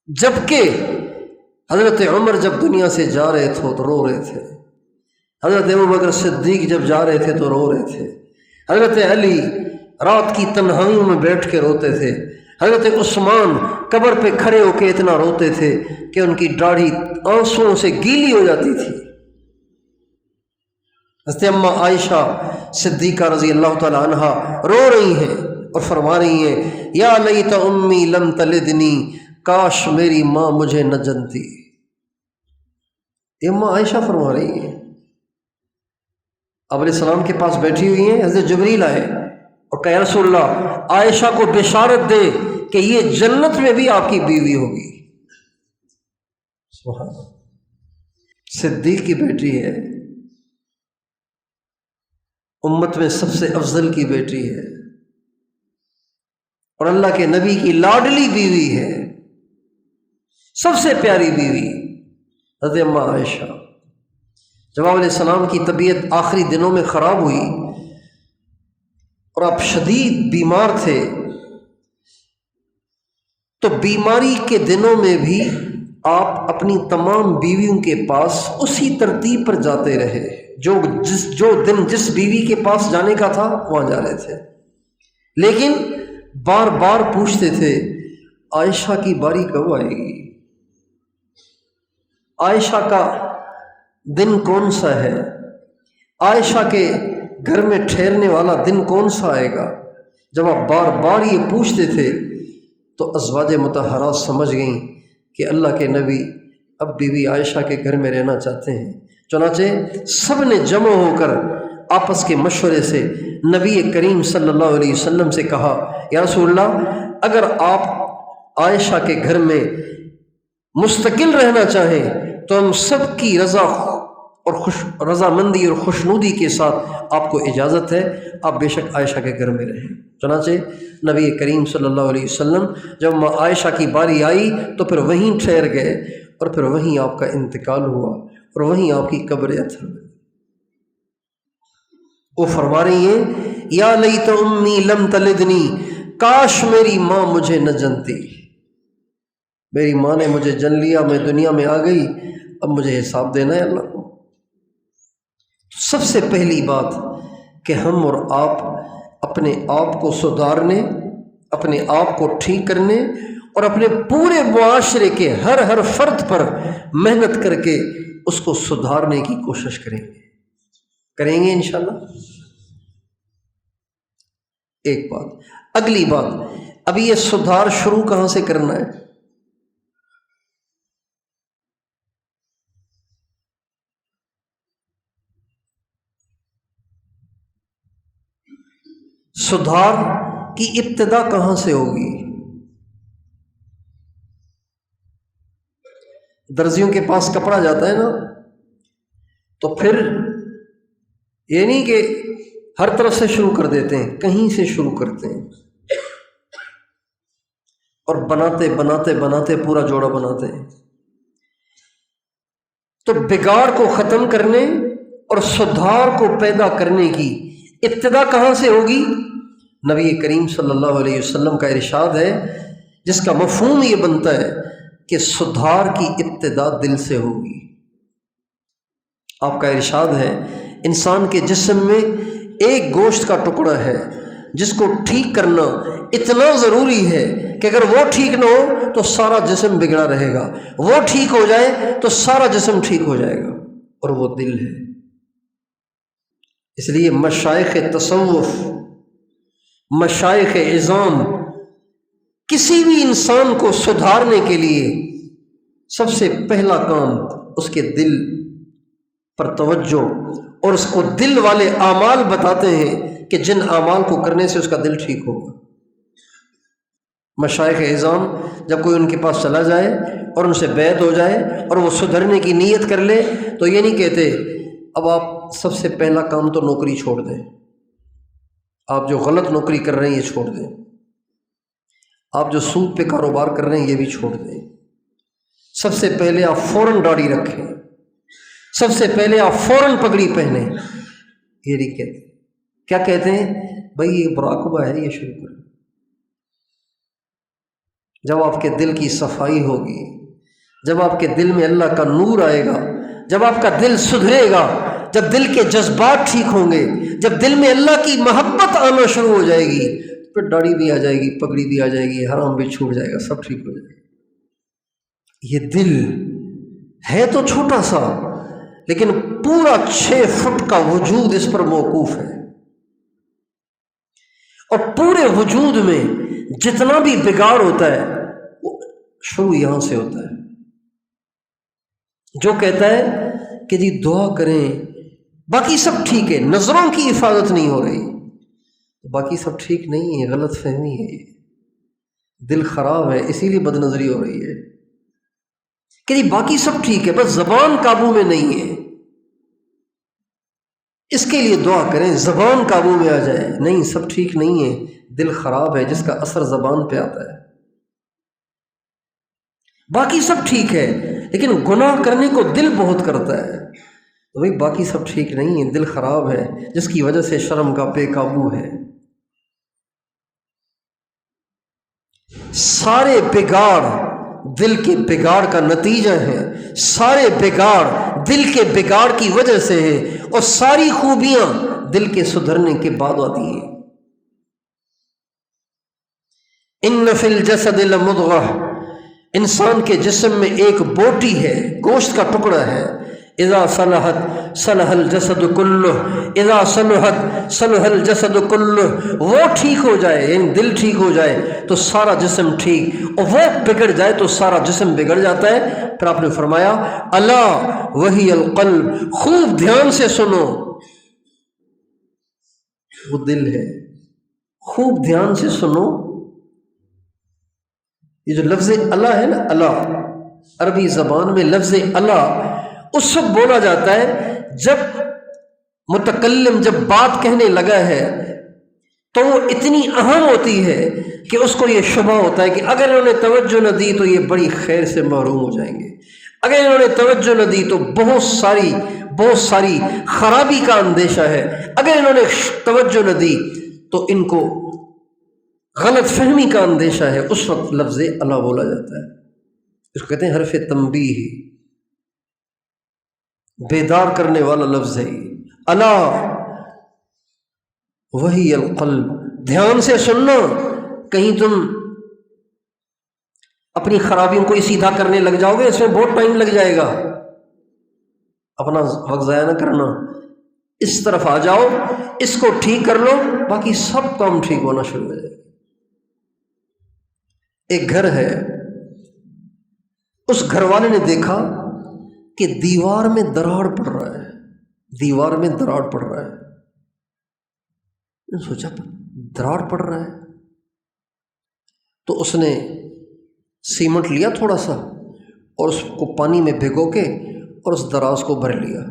جبکہ حضرت عمر جب دنیا سے جا رہے تھے تو رو رہے تھے، حضرت ابوبکر صدیق جب جا رہے تھے تو رو رہے تھے، حضرت علی رات کی تنہائیوں میں بیٹھ کے روتے تھے، حضرت عثمان قبر پہ کھڑے ہو کے اتنا روتے تھے کہ ان کی داڑھی آنسوؤں سے گیلی ہو جاتی تھی۔ حضرت اماں عائشہ صدیقہ رضی اللہ تعالی عنہا رو رہی ہیں اور فرما رہی ہیں یا لیت امی لم تلدنی، کاش میری ماں مجھے نہ جنتی۔ یہ اماں عائشہ فرما رہی ہیں، آپ علیہ السلام کے پاس بیٹھی ہوئی ہیں، حضرت جبریل آئے اور کہا یا رسول اللہ عائشہ کو بشارت دے کہ یہ جنت میں بھی آپ کی بیوی ہوگی۔ سبحان اللہ، صدیق کی بیٹی ہے، امت میں سب سے افضل کی بیٹی ہے اور اللہ کے نبی کی لاڈلی بیوی ہے، سب سے پیاری بیوی حضرت اماں عائشہ۔ جب آپ علیہ السلام کی طبیعت آخری دنوں میں خراب ہوئی اور آپ شدید بیمار تھے تو بیماری کے دنوں میں بھی آپ اپنی تمام بیویوں کے پاس اسی ترتیب پر جاتے رہے، جو دن جس بیوی کے پاس جانے کا تھا وہاں جا رہے تھے، لیکن بار بار پوچھتے تھے عائشہ کی باری کب آئے گی، عائشہ کا دن کون سا ہے، عائشہ کے گھر میں ٹھہرنے والا دن کون سا آئے گا۔ جب آپ بار بار یہ پوچھتے تھے تو ازواج مطہرات سمجھ گئیں کہ اللہ کے نبی اب بی بی عائشہ کے گھر میں رہنا چاہتے ہیں، چنانچہ سب نے جمع ہو کر آپس کے مشورے سے نبی کریم صلی اللہ علیہ وسلم سے کہا یا رسول اللہ اگر آپ عائشہ کے گھر میں مستقل رہنا چاہیں تو ہم سب کی رضامندی اور خوشنودی کے ساتھ آپ کو اجازت ہے، آپ بے شک عائشہ کے گھر میں رہیں۔ چنانچہ نبی کریم صلی اللہ علیہ وسلم جب عائشہ کی باری آئی تو پھر وہیں ٹھہر گئے اور پھر وہیں آپ کا انتقال ہوا اور وہیں آپ کی قبر اثر میں۔ وہ فرما رہی ہیں یا لیت امی لم تلدنی، کاش میری ماں مجھے نہ جنتی، میری ماں نے مجھے جن لیا، میں دنیا میں آ گئی، اب مجھے حساب دینا ہے اللہ کو۔ سب سے پہلی بات کہ ہم اور آپ اپنے آپ کو سدھارنے، اپنے آپ کو ٹھیک کرنے اور اپنے پورے معاشرے کے ہر فرد پر محنت کر کے اس کو سدھارنے کی کوشش کریں گے انشاءاللہ۔ ایک بات، اگلی بات، ابھی یہ سدھار شروع کہاں سے کرنا ہے؟ سدھار کی ابتدا کہاں سے ہوگی؟ درزیوں کے پاس کپڑا جاتا ہے نا، تو پھر یہ نہیں کہ ہر طرف سے شروع کر دیتے ہیں، کہیں سے شروع کرتے ہیں اور بناتے بناتے بناتے پورا جوڑا بناتے ہیں۔ تو بگاڑ کو ختم کرنے اور سدھار کو پیدا کرنے کی ابتدا کہاں سے ہوگی؟ نبی کریم صلی اللہ علیہ وسلم کا ارشاد ہے جس کا مفہوم یہ بنتا ہے کہ سدھار کی ابتدا دل سے ہوگی۔ آپ کا ارشاد ہے انسان کے جسم میں ایک گوشت کا ٹکڑا ہے جس کو ٹھیک کرنا اتنا ضروری ہے کہ اگر وہ ٹھیک نہ ہو تو سارا جسم بگڑا رہے گا، وہ ٹھیک ہو جائے تو سارا جسم ٹھیک ہو جائے گا، اور وہ دل ہے۔ اس لیے مشائخ تصوف، مشائخ عظام کسی بھی انسان کو سدھارنے کے لیے سب سے پہلا کام اس کے دل پر توجہ، اور اس کو دل والے اعمال بتاتے ہیں کہ جن اعمال کو کرنے سے اس کا دل ٹھیک ہوگا۔ مشائخ اعظام جب کوئی ان کے پاس چلا جائے اور ان سے بیعت ہو جائے اور وہ سدھرنے کی نیت کر لے تو یہ نہیں کہتے اب آپ سب سے پہلا کام تو نوکری چھوڑ دیں، آپ جو غلط نوکری کر رہے ہیں یہ چھوڑ دیں، آپ جو سود پہ کاروبار کر رہے ہیں یہ بھی چھوڑ دیں، سب سے پہلے آپ فوراً داڑھی رکھیں، سب سے پہلے آپ فوراً پگڑی پہنیں۔ یہ نہیں کہتے، کیا کہتے ہیں؟ بھائی یہ مراقبہ ہے، یہ شروع کریں۔ جب آپ کے دل کی صفائی ہوگی، جب آپ کے دل میں اللہ کا نور آئے گا، جب آپ کا دل سدھرے گا، جب دل کے جذبات ٹھیک ہوں گے، جب دل میں اللہ کی محبت آنا شروع ہو جائے گی، پھر داڑھی بھی آ جائے گی، پگڑی بھی آ جائے گی، حرام بھی چھوٹ جائے گا، سب ٹھیک ہو جائے گا۔ یہ دل ہے تو چھوٹا سا، لیکن پورا 6 فٹ کا وجود اس پر موقوف ہے، اور پورے وجود میں جتنا بھی بگاڑ ہوتا ہے وہ شروع یہاں سے ہوتا ہے۔ جو کہتا ہے کہ جی دعا کریں باقی سب ٹھیک ہے، نظروں کی حفاظت نہیں ہو رہی، باقی سب ٹھیک نہیں ہے، غلط فہمی ہے، دل خراب ہے اسی لیے بد نظری ہو رہی ہے، کہ جی باقی سب ٹھیک ہے بس زبان قابو میں نہیں ہے، اس کے لیے دعا کریں زبان قابو میں آ جائے۔ نہیں، سب ٹھیک نہیں ہے، دل خراب ہے جس کا اثر زبان پہ آتا ہے۔ باقی سب ٹھیک ہے لیکن گناہ کرنے کو دل بہت کرتا ہے، تو بھائی باقی سب ٹھیک نہیں ہے، دل خراب ہے جس کی وجہ سے شرم کا بے قابو ہے۔ سارے بگاڑ دل کے بگاڑ کا نتیجہ ہے، سارے بگاڑ دل کے بگاڑ کی وجہ سے ہے، اور ساری خوبیاں دل کے سدھرنے کے بعد آتی ہیں۔ ان فی الجسد لمضغہ، انسان کے جسم میں ایک بوٹی ہے، گوشت کا ٹکڑا ہے، اذا صلحت صلح الجسد کلہ، اذا صلحت صلح الجسد کلہ، وہ ٹھیک ہو جائے یعنی دل ٹھیک ہو جائے تو سارا جسم ٹھیک، اور وہ بگڑ جائے تو سارا جسم بگڑ جاتا ہے۔ پھر آپ نے فرمایا الا وہی القلب، خوب دھیان سے سنو، وہ دل ہے، خوب دھیان سے سنو۔ یہ جو لفظ اللہ ہے نا، اللہ عربی زبان میں لفظ اللہ اس وقت بولا جاتا ہے جب متکلم جب بات کہنے لگا ہے تو وہ اتنی اہم ہوتی ہے کہ اس کو یہ شبہ ہوتا ہے کہ اگر انہوں نے توجہ نہ دی تو یہ بڑی خیر سے محروم ہو جائیں گے، اگر انہوں نے توجہ نہ دی تو بہت ساری خرابی کا اندیشہ ہے، اگر انہوں نے توجہ نہ دی تو ان کو غلط فہمی کا اندیشہ ہے۔ اس وقت لفظ اللہ بولا جاتا ہے، اس کو کہتے ہیں حرف تنبیہ، بیدار کرنے والا لفظ ہے اللہ وہی القلب۔ دھیان سے سننا، کہیں تم اپنی خرابیوں کو سیدھا کرنے لگ جاؤ گے، اس میں بہت ٹائم لگ جائے گا، اپنا وقت ضائع نہ کرنا، اس طرف آ جاؤ، اس کو ٹھیک کر لو، باقی سب کام ٹھیک ہونا شروع ہو جائے گا۔ ایک گھر ہے، اس گھر والے نے دیکھا کہ دیوار میں دراڑ پڑ رہا ہے، دیوار میں دراڑ پڑ رہا ہے، سوچا دراڑ پڑ رہا ہے، تو اس نے سیمنٹ لیا تھوڑا سا اور اس کو پانی میں بھگو کے اور اس دراز کو بھر لیا۔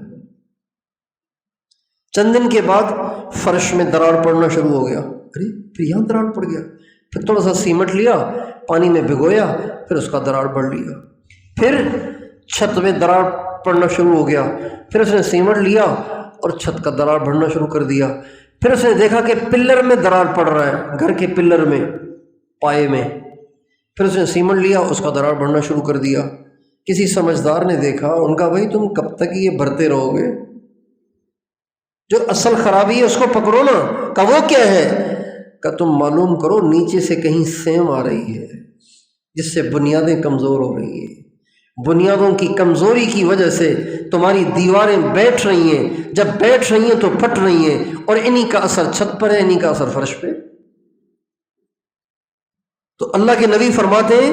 چند دن کے بعد فرش میں دراڑ پڑنا شروع ہو گیا، ارے پھر یہاں دراڑ پڑ گیا، پھر تھوڑا سا سیمنٹ لیا، پانی میں بھگویا، پھر اس کا دراڑ بڑھ لیا، پھر چھت میں دراڑ پڑنا شروع ہو گیا، پھر اس نے سیمنٹ لیا اور چھت کا دراڑ بڑھنا شروع کر دیا، پھر اس نے دیکھا کہ پلر میں دراڑ پڑ رہا ہے، گھر کے پلر میں، پائے میں، پھر اس نے سیمنٹ لیا، اس کا دراڑ بڑھنا شروع کر دیا۔ کسی سمجھدار نے دیکھا، ان کا بھائی تم کب تک یہ بھرتے رہو گے، جو اصل خرابی ہے اس کو پکڑو نا۔ کہ وہ کیا ہے؟ کہ تم معلوم کرو نیچے سے کہیں سیم آ رہی ہے جس سے بنیادیں کمزور ہو رہی ہیں، بنیادوں کی کمزوری کی وجہ سے تمہاری دیواریں بیٹھ رہی ہیں، جب بیٹھ رہی ہیں تو پھٹ رہی ہیں، اور انہی کا اثر چھت پر ہے، انہی کا اثر فرش پہ۔ تو اللہ کے نبی فرماتے ہیں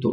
2।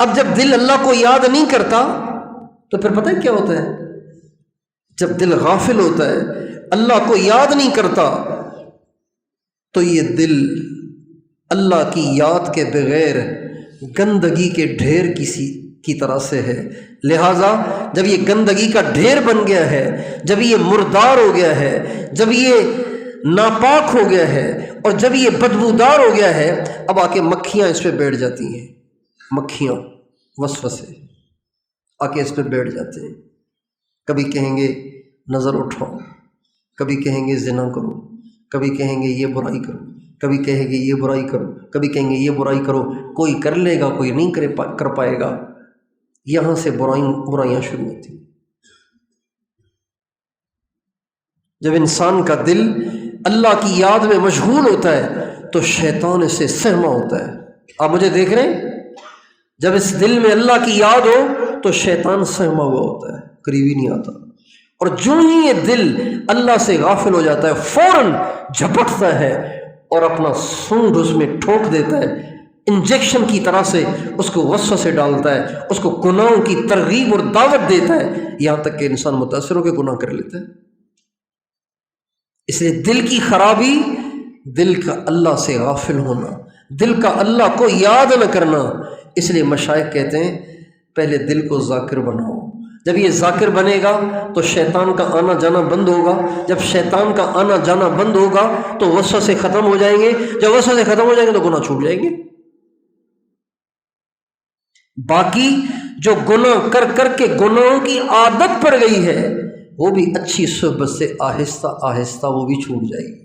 اب جب دل اللہ کو یاد نہیں کرتا تو پھر پتہ ہے کیا ہوتا ہے؟ جب دل غافل ہوتا ہے، اللہ کو یاد نہیں کرتا، تو یہ دل اللہ کی یاد کے بغیر گندگی کے ڈھیر کی طرح سے ہے۔ لہٰذا جب یہ گندگی کا ڈھیر بن گیا ہے، جب یہ مردار ہو گیا ہے، جب یہ ناپاک ہو گیا ہے، اور جب یہ بدبودار ہو گیا ہے، اب آ کے مکھیاں اس پہ بیٹھ جاتی ہیں، مکھیاں وسوسے آ کے اس پہ بیٹھ جاتے ہیں۔ کبھی کہیں گے نظر اٹھاؤ، کبھی کہیں گے زنا کرو، کبھی کہیں گے یہ برائی کرو، کبھی کہیں گے یہ برائی کرو، کبھی کہیں گے یہ برائی کرو۔ کوئی کر لے گا، کوئی نہیں کر پائے گا۔ یہاں سے برائیاں شروع ہوتی ہیں۔ جب انسان کا دل اللہ کی یاد میں مشغول ہوتا ہے تو شیطان اس سے سہما ہوتا ہے۔ آپ مجھے دیکھ رہے ہیں؟ جب اس دل میں اللہ کی یاد ہو تو شیطان سہما ہوا ہوتا ہے، قریب ہی نہیں آتا، اور جو ہی یہ دل اللہ سے غافل ہو جاتا ہے فوراً جھپٹتا ہے اور اپنا سونڈ اس میں ٹھوک دیتا ہے، انجیکشن کی طرح سے اس کو وسوسے ڈالتا ہے، اس کو گناہوں کی ترغیب اور دعوت دیتا ہے، یہاں تک کہ انسان متاثر ہو کے گناہ کر لیتا ہے۔ اس لیے دل کی خرابی، دل کا اللہ سے غافل ہونا، دل کا اللہ کو یاد نہ کرنا۔ اس لیے مشائخ کہتے ہیں پہلے دل کو ذاکر بناؤ۔ جب یہ ذاکر بنے گا تو شیطان کا آنا جانا بند ہوگا۔ جب شیطان کا آنا جانا بند ہوگا تو وسوسے ختم ہو جائیں گے۔ جب وسوسے ختم ہو جائیں گے تو گناہ چھوٹ جائیں گے۔ باقی جو گناہ کر کر کے گناہوں کی عادت پڑ گئی ہے، وہ بھی اچھی صحبت سے آہستہ آہستہ وہ بھی چھوٹ جائے گی۔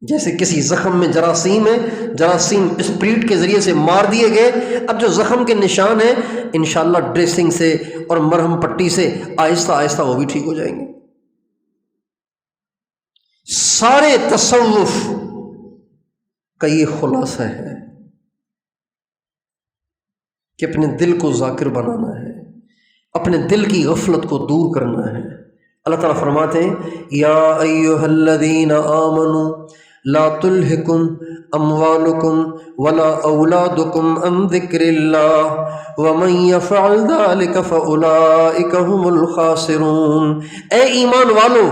جیسے کسی زخم میں جراثیم ہے، جراثیم اسپریٹ کے ذریعے سے مار دیے گئے، اب جو زخم کے نشان ہیں انشاءاللہ ڈریسنگ سے اور مرہم پٹی سے آہستہ آہستہ وہ بھی ٹھیک ہو جائیں گے۔ سارے تصوف کا یہ خلاصہ ہے کہ اپنے دل کو ذاکر بنانا ہے، اپنے دل کی غفلت کو دور کرنا ہے۔ اللہ تعالیٰ فرماتے ہیں یا ایھا الذین آمنوا لا تلہکم اموالکم ولا اولادکم عن ذکر اللہ ومن یفعل ذلک فاولئک ھم الخاسرون۔ اے ایمان والو،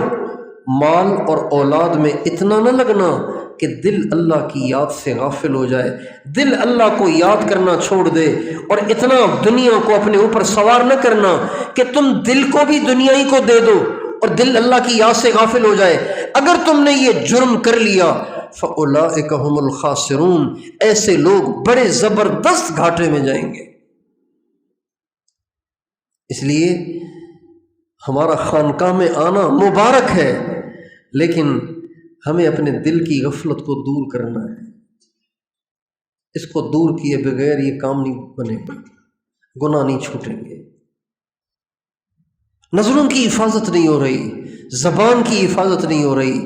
مال اور اولاد میں اتنا نہ لگنا کہ دل اللہ کی یاد سے غافل ہو جائے، دل اللہ کو یاد کرنا چھوڑ دے، اور اتنا دنیا کو اپنے اوپر سوار نہ کرنا کہ تم دل کو بھی دنیا ہی کو دے دو اور دل اللہ کی یاد سے غافل ہو جائے۔ اگر تم نے یہ جرم کر لیا فَأُولَئِكَ هُمُ الْخَاسِرُونَ، ایسے لوگ بڑے زبردست گھاٹے میں جائیں گے۔ اس لیے ہمارا خانقاہ میں آنا مبارک ہے، لیکن ہمیں اپنے دل کی غفلت کو دور کرنا ہے۔ اس کو دور کیے بغیر یہ کام نہیں بنے گا، گناہ نہیں چھوٹیں گے۔ نظروں کی حفاظت نہیں ہو رہی، زبان کی حفاظت نہیں ہو رہی،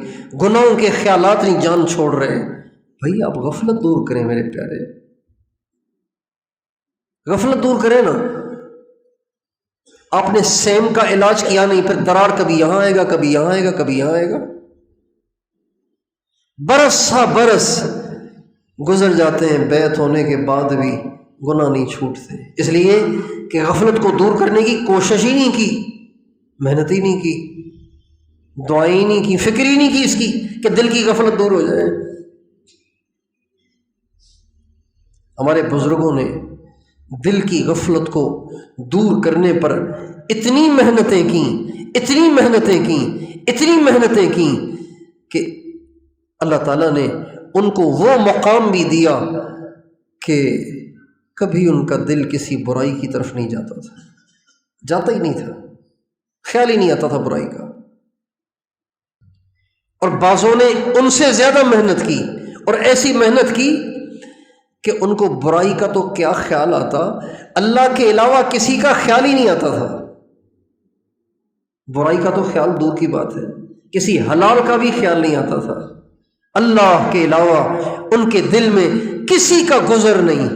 گناہوں کے خیالات نہیں جان چھوڑ رہے۔ بھائی آپ غفلت دور کریں میرے پیارے، غفلت دور کریں نا۔ آپ نے سیم کا علاج کیا نہیں، پھر درار کبھی یہاں آئے گا، کبھی یہاں آئے گا، کبھی یہاں آئے گا، برس سا برس گزر جاتے ہیں، بیعت ہونے کے بعد بھی گناہ نہیں چھوٹتے، اس لیے کہ غفلت کو دور کرنے کی کوشش ہی نہیں کی، محنت ہی نہیں کی، دعائیں ہی نہیں کی، فکر ہی نہیں کی اس کی کہ دل کی غفلت دور ہو جائے۔ ہمارے بزرگوں نے دل کی غفلت کو دور کرنے پر اتنی محنتیں کیں، اتنی محنتیں کیں، اتنی محنتیں کیں کہ اللہ تعالیٰ نے ان کو وہ مقام بھی دیا کہ کبھی ان کا دل کسی برائی کی طرف نہیں جاتا تھا، جاتا ہی نہیں تھا، خیال ہی نہیں آتا تھا برائی کا۔ اور بعضوں نے ان سے زیادہ محنت کی، اور ایسی محنت کی کہ ان کو برائی کا تو کیا خیال آتا، اللہ کے علاوہ کسی کا خیال ہی نہیں آتا تھا۔ برائی کا تو خیال دور کی بات ہے، کسی حلال کا بھی خیال نہیں آتا تھا، اللہ کے علاوہ ان کے دل میں کسی کا گزر نہیں۔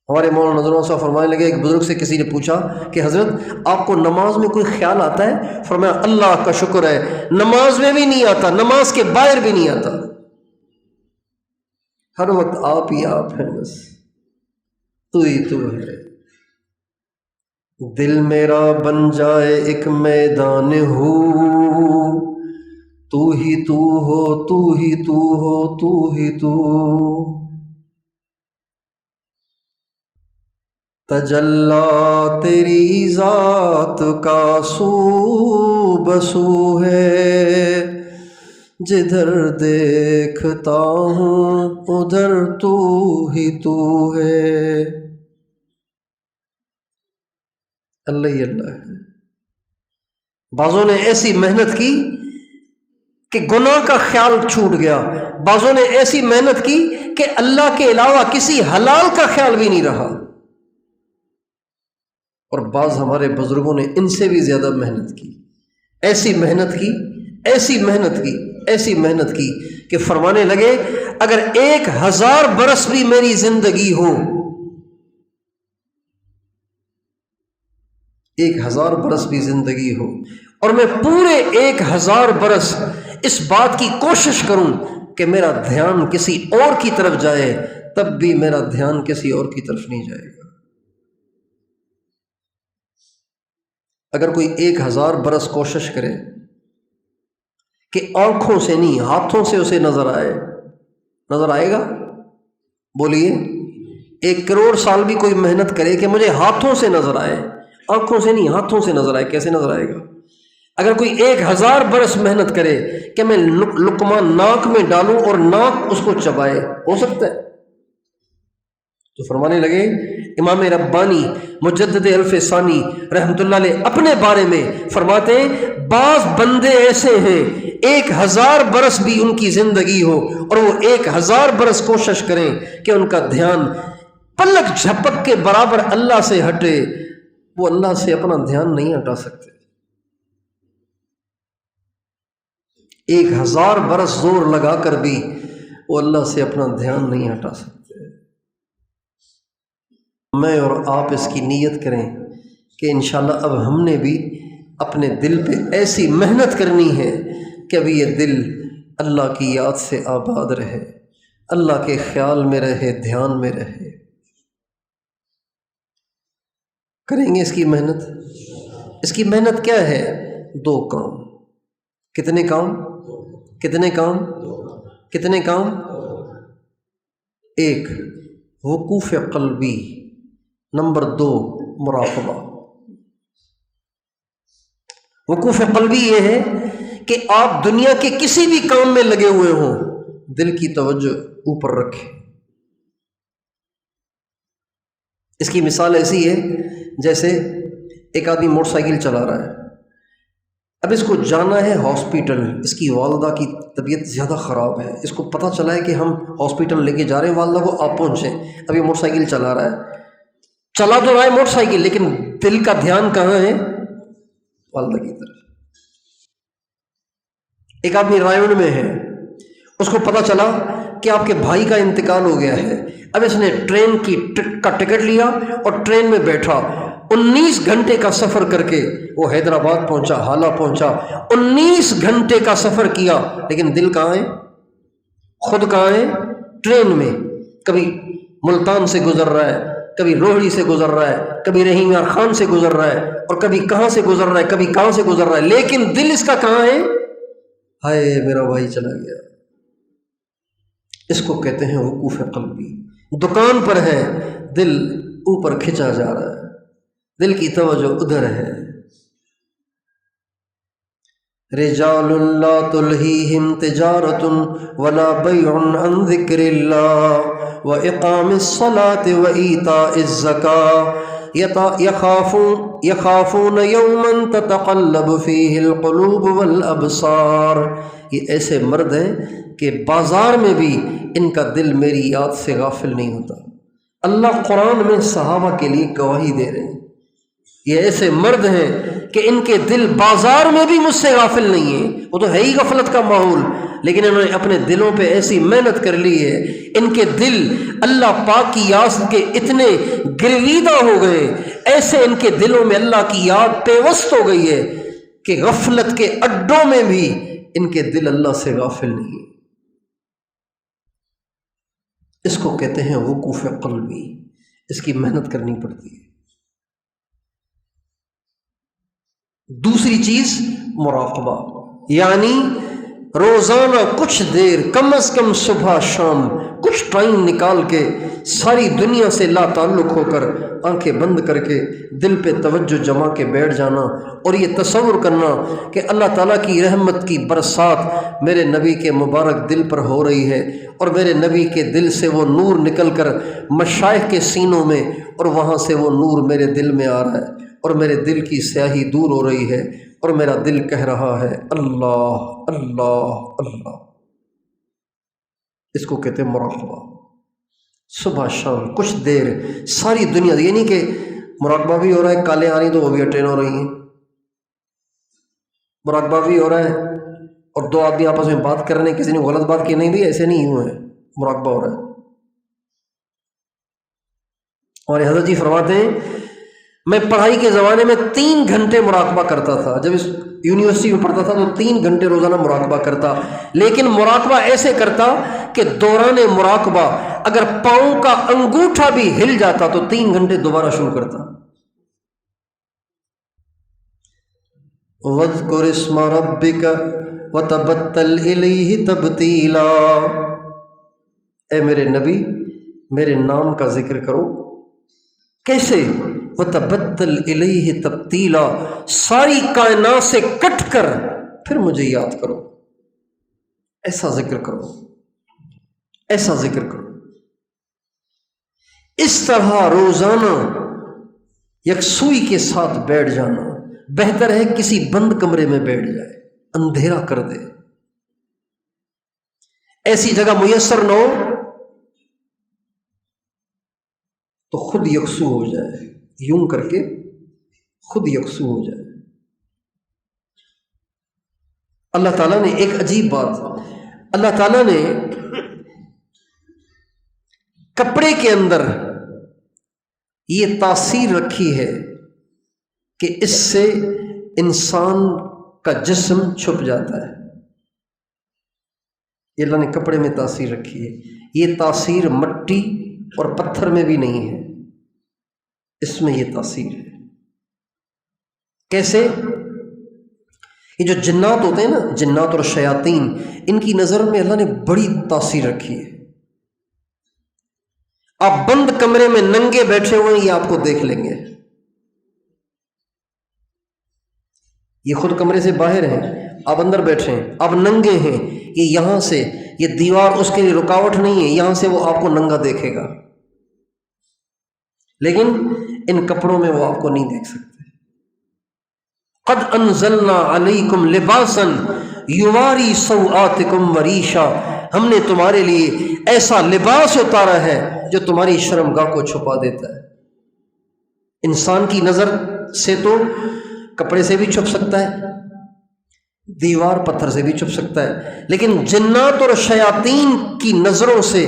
ہمارے مولانا نذر صاحب فرمانے لگے، ایک بزرگ سے کسی نے پوچھا کہ حضرت آپ کو نماز میں کوئی خیال آتا ہے؟ فرمایا اللہ کا شکر ہے، نماز میں بھی نہیں آتا، نماز کے باہر بھی نہیں آتا۔ ہر وقت آپ ہی آپ ہیں، بس تو ہی تو ہے۔ دل میرا بن جائے ایک میدان ہو، تو ہی تو ہو، تو ہی تو ہو، تو ہی تو۔ تجلی تیری ذات کا سو بسو ہے، جدھر دیکھتا ہوں ادھر تو ہی تو ہے۔ اللہ ہی اللہ ہے۔ بعضوں نے ایسی محنت کی کہ گناہ کا خیال چھوٹ گیا، بعضوں نے ایسی محنت کی کہ اللہ کے علاوہ کسی حلال کا خیال بھی نہیں رہا، اور بعض ہمارے بزرگوں نے ان سے بھی زیادہ محنت کی، ایسی محنت کی، ایسی محنت کی، ایسی محنت کی کہ فرمانے لگے اگر 1000 برس بھی میری زندگی ہو، 1000 برس بھی زندگی ہو، اور میں پورے 1000 برس اس بات کی کوشش کروں کہ میرا دھیان کسی اور کی طرف جائے، تب بھی میرا دھیان کسی اور کی طرف نہیں جائے گا۔ اگر کوئی 1000 برس کوشش کرے کہ آنکھوں سے نہیں ہاتھوں سے اسے نظر آئے، نظر آئے گا؟ بولیے۔ 1 کروڑ سال بھی کوئی محنت کرے کہ مجھے ہاتھوں سے نظر آئے، آنکھوں سے نہیں ہاتھوں سے نظر آئے، کیسے نظر آئے گا؟ اگر کوئی 1000 برس محنت کرے کہ میں لقمہ ناک میں ڈالوں اور ناک اس کو چبائے، ہو سکتا ہے؟ تو فرمانے لگے امام ربانی مجدد الف ثانی رحمۃ اللہ علیہ اپنے بارے میں فرماتے ہیں بعض بندے ایسے ہیں 1000 برس بھی ان کی زندگی ہو اور وہ 1000 برس کوشش کریں کہ ان کا دھیان پلک جھپک کے برابر اللہ سے ہٹے، وہ اللہ سے اپنا دھیان نہیں ہٹا سکتے۔ 1000 برس زور لگا کر بھی وہ اللہ سے اپنا دھیان نہیں ہٹا سکتے۔ میں اور آپ اس کی نیت کریں کہ انشاءاللہ اب ہم نے بھی اپنے دل پہ ایسی محنت کرنی ہے کہ ابھی یہ دل اللہ کی یاد سے آباد رہے، اللہ کے خیال میں رہے، دھیان میں رہے۔ کریں گے اس کی محنت؟ اس کی محنت کیا ہے؟ 2 کام۔ کتنے کام؟ کتنے کام؟ کتنے کام؟ 1 وقوف قلبی، نمبر 2 مراقبہ۔ وقوف قلبی یہ ہے کہ آپ دنیا کے کسی بھی کام میں لگے ہوئے ہوں، دل کی توجہ اوپر رکھیں۔ اس کی مثال ایسی ہے جیسے ایک آدمی موٹر سائیکل چلا رہا ہے، اب اس کو جانا ہے ہاسپیٹل، اس کی والدہ کی طبیعت زیادہ خراب ہے، اس کو پتہ چلا ہے کہ ہم ہاسپیٹل لے کے جا رہے ہیں والدہ کو، آپ پہنچیں۔ اب یہ موٹر سائیکل چلا رہا ہے، چلا تو رہا ہے موٹر سائیکل، لیکن دل کا دھیان کہاں ہے؟ والدہ کی طرف۔ ایک آدمی رائے میں ہے، اس کو پتہ چلا کہ آپ کے بھائی کا انتقال ہو گیا ہے، اب اس نے ٹرین کا ٹکٹ لیا اور ٹرین میں بیٹھا، 19 گھنٹے کا سفر کر کے وہ حیدرآباد پہنچا، حالہ پہنچا، 19 گھنٹے کا سفر کیا، لیکن دل کہاں ہے؟ خود کہاں ہے؟ ٹرین میں۔ کبھی ملتان سے گزر رہا ہے، کبھی روہڑی سے گزر رہا ہے، کبھی رحیم یار خان سے گزر رہا ہے، اور کبھی کہاں سے گزر رہا ہے، کبھی کہاں سے گزر رہا ہے، لیکن دل اس کا کہاں ہے؟ ہائے میرا بھائی چلا گیا۔ اس کو کہتے ہیں وقوف قلبی۔ دکان پر ہے، دل اوپر کھنچا جا رہا ہے، دل کی توجہ ادھر ہے۔ رجال لا تلہیہم تجارۃ ولا بیع عن ذکر اللہ واقام الصلاۃ وایتاء الزکاۃ یخافون یوما تتقلب فیہ القلوب والابصار۔ یہ ایسے مرد ہیں کہ بازار میں بھی ان کا دل میری یاد سے غافل نہیں ہوتا۔ اللہ قرآن میں صحابہ کے لیے گواہی دے رہے ہیں، یہ ایسے مرد ہیں کہ ان کے دل بازار میں بھی مجھ سے غافل نہیں ہیں، وہ تو ہے ہی غفلت کا ماحول، لیکن انہوں نے اپنے دلوں پہ ایسی محنت کر لی ہے، ان کے دل اللہ پاک کی یاد کے اتنے گرویدہ ہو گئے، ایسے ان کے دلوں میں اللہ کی یاد پیوست ہو گئی ہے کہ غفلت کے اڈوں میں بھی ان کے دل اللہ سے غافل نہیں ہیں۔ اس کو کہتے ہیں وقوف قلبی، اس کی محنت کرنی پڑتی ہے۔ دوسری چیز مراقبہ، یعنی روزانہ کچھ دیر، کم از کم صبح شام کچھ ٹائم نکال کے ساری دنیا سے لا تعلق ہو کر آنکھیں بند کر کے دل پہ توجہ جما کے بیٹھ جانا، اور یہ تصور کرنا کہ اللہ تعالیٰ کی رحمت کی برسات میرے نبی کے مبارک دل پر ہو رہی ہے، اور میرے نبی کے دل سے وہ نور نکل کر مشائخ کے سینوں میں، اور وہاں سے وہ نور میرے دل میں آ رہا ہے، اور میرے دل کی سیاہی دور ہو رہی ہے، اور میرا دل کہہ رہا ہے اللہ اللہ اللہ۔ اس کو کہتے ہیں مراقبہ۔ صبح شام کچھ دیر ساری دنیا، یہ نہیں کہ مراقبہ بھی ہو رہا ہے، کالیں آ رہی تو وہ بھی اٹین ہو رہی ہیں، مراقبہ بھی ہو رہا ہے اور دو آدمی آپس میں بات کر رہے ہیں، کسی نے غلط بات کی، نہیں بھی ایسے نہیں یوں ہے، مراقبہ ہو رہا ہے۔ اور حضرت جی فرماتے ہیں میں پڑھائی کے زمانے میں 3 گھنٹے مراقبہ کرتا تھا، جب اس یونیورسٹی میں پڑھتا تھا تو 3 گھنٹے روزانہ مراقبہ کرتا، لیکن مراقبہ ایسے کرتا کہ دوران مراقبہ اگر پاؤں کا انگوٹھا بھی ہل جاتا تو 3 گھنٹے دوبارہ شروع کرتا۔ وَاذْكُرِ اسْمَ رَبِّكَ وَتَبَتَّلْ إِلَيْهِ تَبْتِيلًا، اے میرے نبی میرے نام کا ذکر کرو۔ کیسے؟ وَتَبَتَّلْ إِلَيْهِ تَبْتِيلًا، ساری کائنات سے کٹ کر پھر مجھے یاد کرو، ایسا ذکر کرو، ایسا ذکر کرو۔ اس طرح روزانہ یکسوئی کے ساتھ بیٹھ جانا بہتر ہے کسی بند کمرے میں بیٹھ جائے، اندھیرا کر دے، ایسی جگہ میسر نہ ہو تو خود یکسو ہو جائے، یوں کر کے خود یکسو ہو جائے۔ اللہ تعالیٰ نے ایک عجیب بات، اللہ تعالیٰ نے کپڑے کے اندر یہ تاثیر رکھی ہے کہ اس سے انسان کا جسم چھپ جاتا ہے، یہ اللہ نے کپڑے میں تاثیر رکھی ہے۔ یہ تاثیر مٹی اور پتھر میں بھی نہیں ہے، اس میں یہ تاثیر ہے۔ کیسے؟ یہ جو جنات ہوتے ہیں نا، جنات اور شیاطین، ان کی نظر میں اللہ نے بڑی تاثیر رکھی ہے۔ آپ بند کمرے میں ننگے بیٹھے ہوئے ہیں، یہ آپ کو دیکھ لیں گے، یہ خود کمرے سے باہر ہیں، آپ اندر بیٹھے ہیں، آپ ننگے ہیں، یہ یہاں سے، یہ دیوار اس کے لیے رکاوٹ نہیں ہے، یہاں سے وہ آپ کو ننگا دیکھے گا، لیکن ان کپڑوں میں وہ آپ کو نہیں دیکھ سکتے۔ قد انزلنا علیکم لباسا یواری سوآتکم وریشا، ہم نے تمہارے لیے ایسا لباس اتارا ہے جو تمہاری شرمگاہ کو چھپا دیتا ہے۔ انسان کی نظر سے تو کپڑے سے بھی چھپ سکتا ہے، دیوار پتھر سے بھی چھپ سکتا ہے، لیکن جنات اور شیاطین کی نظروں سے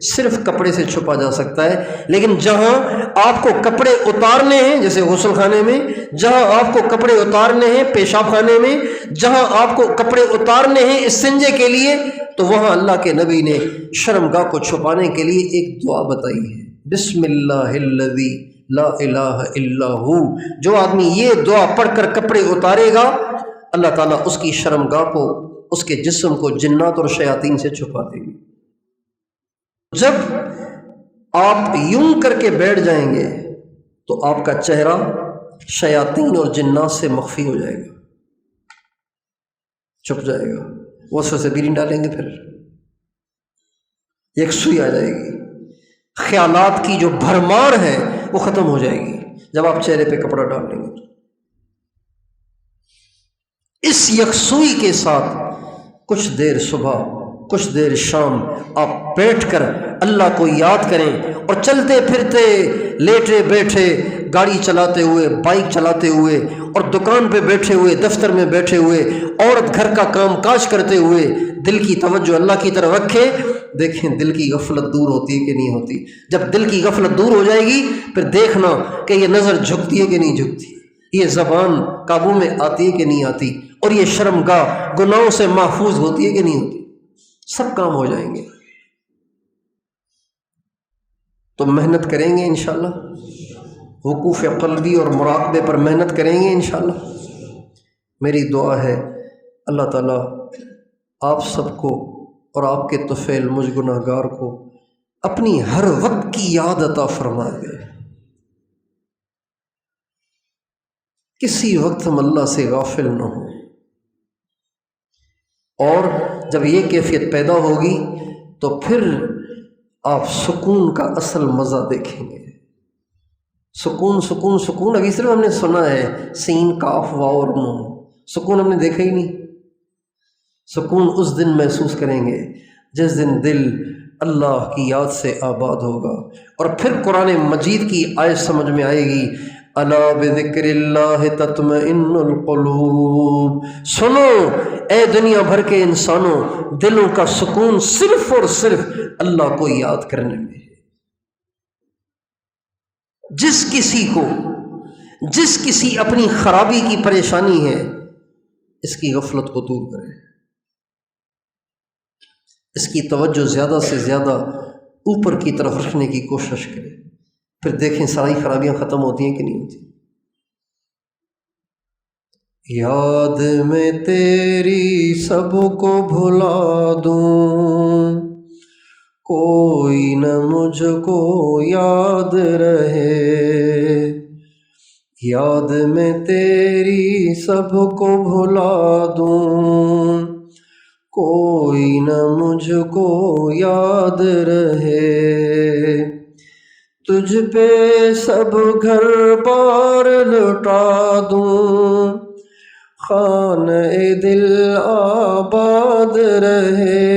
صرف کپڑے سے چھپا جا سکتا ہے۔ لیکن جہاں آپ کو کپڑے اتارنے ہیں، جیسے غسل خانے میں، جہاں آپ کو کپڑے اتارنے ہیں پیشاب خانے میں، جہاں آپ کو کپڑے اتارنے ہیں استنجے کے لیے، تو وہاں اللہ کے نبی نے شرمگاہ کو چھپانے کے لیے ایک دعا بتائی ہے، بسم اللہ الذی لا الہ الا ہو۔ جو آدمی یہ دعا پڑھ کر کپڑے اتارے گا، اللہ تعالیٰ اس کی شرمگاہ کو، اس کے جسم کو جنات اور شیاطین سے چھپا دے گی۔ جب آپ یوں کر کے بیٹھ جائیں گے تو آپ کا چہرہ شیاطین اور جنات سے مخفی ہو جائے گا، چھپ جائے گا، وہ اس سے بیرین ڈالیں گے، پھر یکسوئی آ جائے گی، خیالات کی جو بھرمار ہے وہ ختم ہو جائے گی جب آپ چہرے پہ کپڑا ڈال لیں گے۔ اس یکسوئی کے ساتھ کچھ دیر صبح کچھ دیر شام آپ بیٹھ کر اللہ کو یاد کریں، اور چلتے پھرتے، لیٹے بیٹھے، گاڑی چلاتے ہوئے، بائک چلاتے ہوئے، اور دکان پہ بیٹھے ہوئے، دفتر میں بیٹھے ہوئے، عورت گھر کا کام کاج کرتے ہوئے دل کی توجہ اللہ کی طرف رکھیں۔ دیکھیں دل کی غفلت دور ہوتی ہے کہ نہیں ہوتی۔ جب دل کی غفلت دور ہو جائے گی پھر دیکھنا کہ یہ نظر جھکتی ہے کہ نہیں جھکتی، یہ زبان قابو میں آتی ہے کہ نہیں آتی، اور یہ شرمگاہ گناہوں سے محفوظ ہوتی ہے کہ نہیں ہوتی۔ سب کام ہو جائیں گے۔ تو محنت کریں گے انشاءاللہ، وقوف قلبی اور مراقبے پر محنت کریں گے انشاءاللہ۔ میری دعا ہے اللہ تعالیٰ آپ سب کو اور آپ کے طفیل مجھ گناہ گار کو اپنی ہر وقت کی یاد عطا فرما دے۔ کسی وقت ہم اللہ سے غافل نہ ہوں، اور جب یہ کیفیت پیدا ہوگی تو پھر آپ سکون کا اصل مزہ دیکھیں گے۔ سکون سکون سکون ابھی صرف ہم نے سنا ہے، سین کاف واو اور نون، سکون ہم نے دیکھا ہی نہیں۔ سکون اس دن محسوس کریں گے جس دن دل اللہ کی یاد سے آباد ہوگا، اور پھر قرآن مجید کی آیت سمجھ میں آئے گی، الا بذکر اللہ تطمئن القلوب۔ سنو اے دنیا بھر کے انسانوں، دلوں کا سکون صرف اور صرف اللہ کو یاد کرنے میں ہے۔ جس کسی اپنی خرابی کی پریشانی ہے، اس کی غفلت کو دور کرے، اس کی توجہ زیادہ سے زیادہ اوپر کی طرف رکھنے کی کوشش کرے، پھر دیکھیں ساری خرابیاں ختم ہوتی ہیں کہ نہیں ہوتی۔ یاد میں تیری سب کو بھلا دوں، کوئی نہ مجھ کو یاد رہے، یاد میں تیری سب کو بھلا دوں، کوئی نہ مجھ کو یاد رہے، تجھ پہ سب گھر بار لٹا دوں، خانہ دل آباد رہے،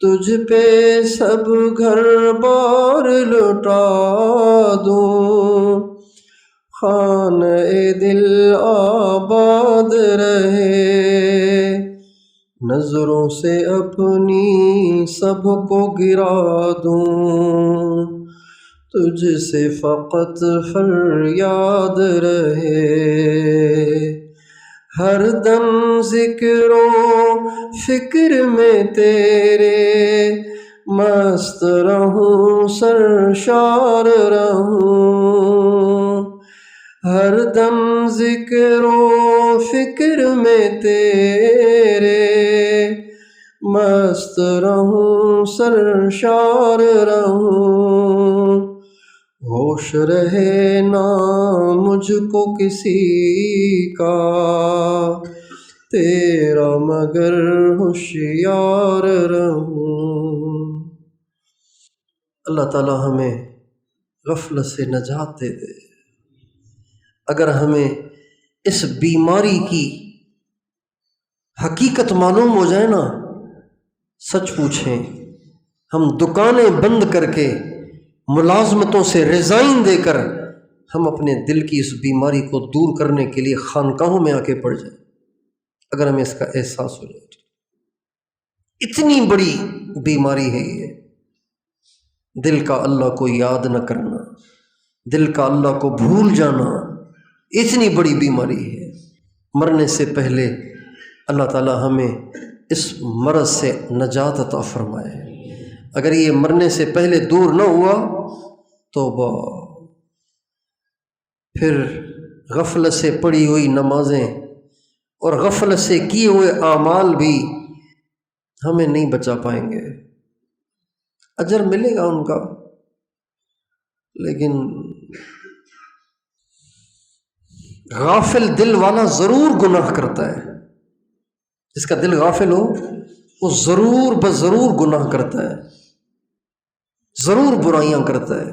تجھ پہ سب گھر بار لٹا دوں، خانہ دل آباد رہے، نظروں سے اپنی سب کو گرا دوں، تجھ سے فقط فریاد رہے، ہر دم ذکر و فکر میں تیرے مست رہوں، سرشار رہوں، ہر دم ذکر و فکر میں تیرے مست رہوں، سرشار رہوں، ہوش رہے نہ مجھ کو کسی کا تیرا مگر ہوشیار رہوں۔ اللہ تعالی ہمیں غفلت سے نجات دے دے۔ اگر ہمیں اس بیماری کی حقیقت معلوم ہو جائے نا، سچ پوچھیں، ہم دکانیں بند کر کے ملازمتوں سے ریزائن دے کر ہم اپنے دل کی اس بیماری کو دور کرنے کے لیے خانقاہوں میں آ کے پڑ جائیں، اگر ہمیں اس کا احساس ہو جائے۔ اتنی بڑی بیماری ہے یہ، دل کا اللہ کو یاد نہ کرنا، دل کا اللہ کو بھول جانا، اتنی بڑی بیماری ہے۔ مرنے سے پہلے اللہ تعالی ہمیں اس مرض سے نجات عطا فرمائے۔ اگر یہ مرنے سے پہلے دور نہ ہوا تو پھر غفلت سے پڑھی ہوئی نمازیں اور غفلت سے کیے ہوئے اعمال بھی ہمیں نہیں بچا پائیں گے۔ اجر ملے گا ان کا، لیکن غافل دل والا ضرور گناہ کرتا ہے۔ جس کا دل غافل ہو وہ ضرور بضرور گناہ کرتا ہے، ضرور برائیاں کرتا ہے،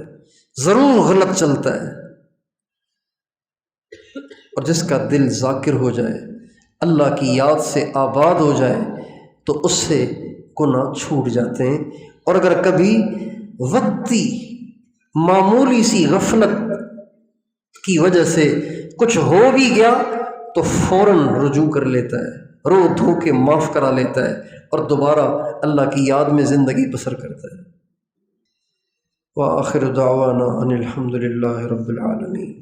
ضرور غلط چلتا ہے۔ اور جس کا دل ذاکر ہو جائے، اللہ کی یاد سے آباد ہو جائے، تو اس سے گناہ چھوٹ جاتے ہیں۔ اور اگر کبھی وقتی معمولی سی غفلت کی وجہ سے کچھ ہو بھی گیا تو فوراً رجوع کر لیتا ہے، رو دھو کے معاف کرا لیتا ہے، اور دوبارہ اللہ کی یاد میں زندگی بسر کرتا ہے۔ وآخر دعوانا ان الحمد للہ رب العالمین۔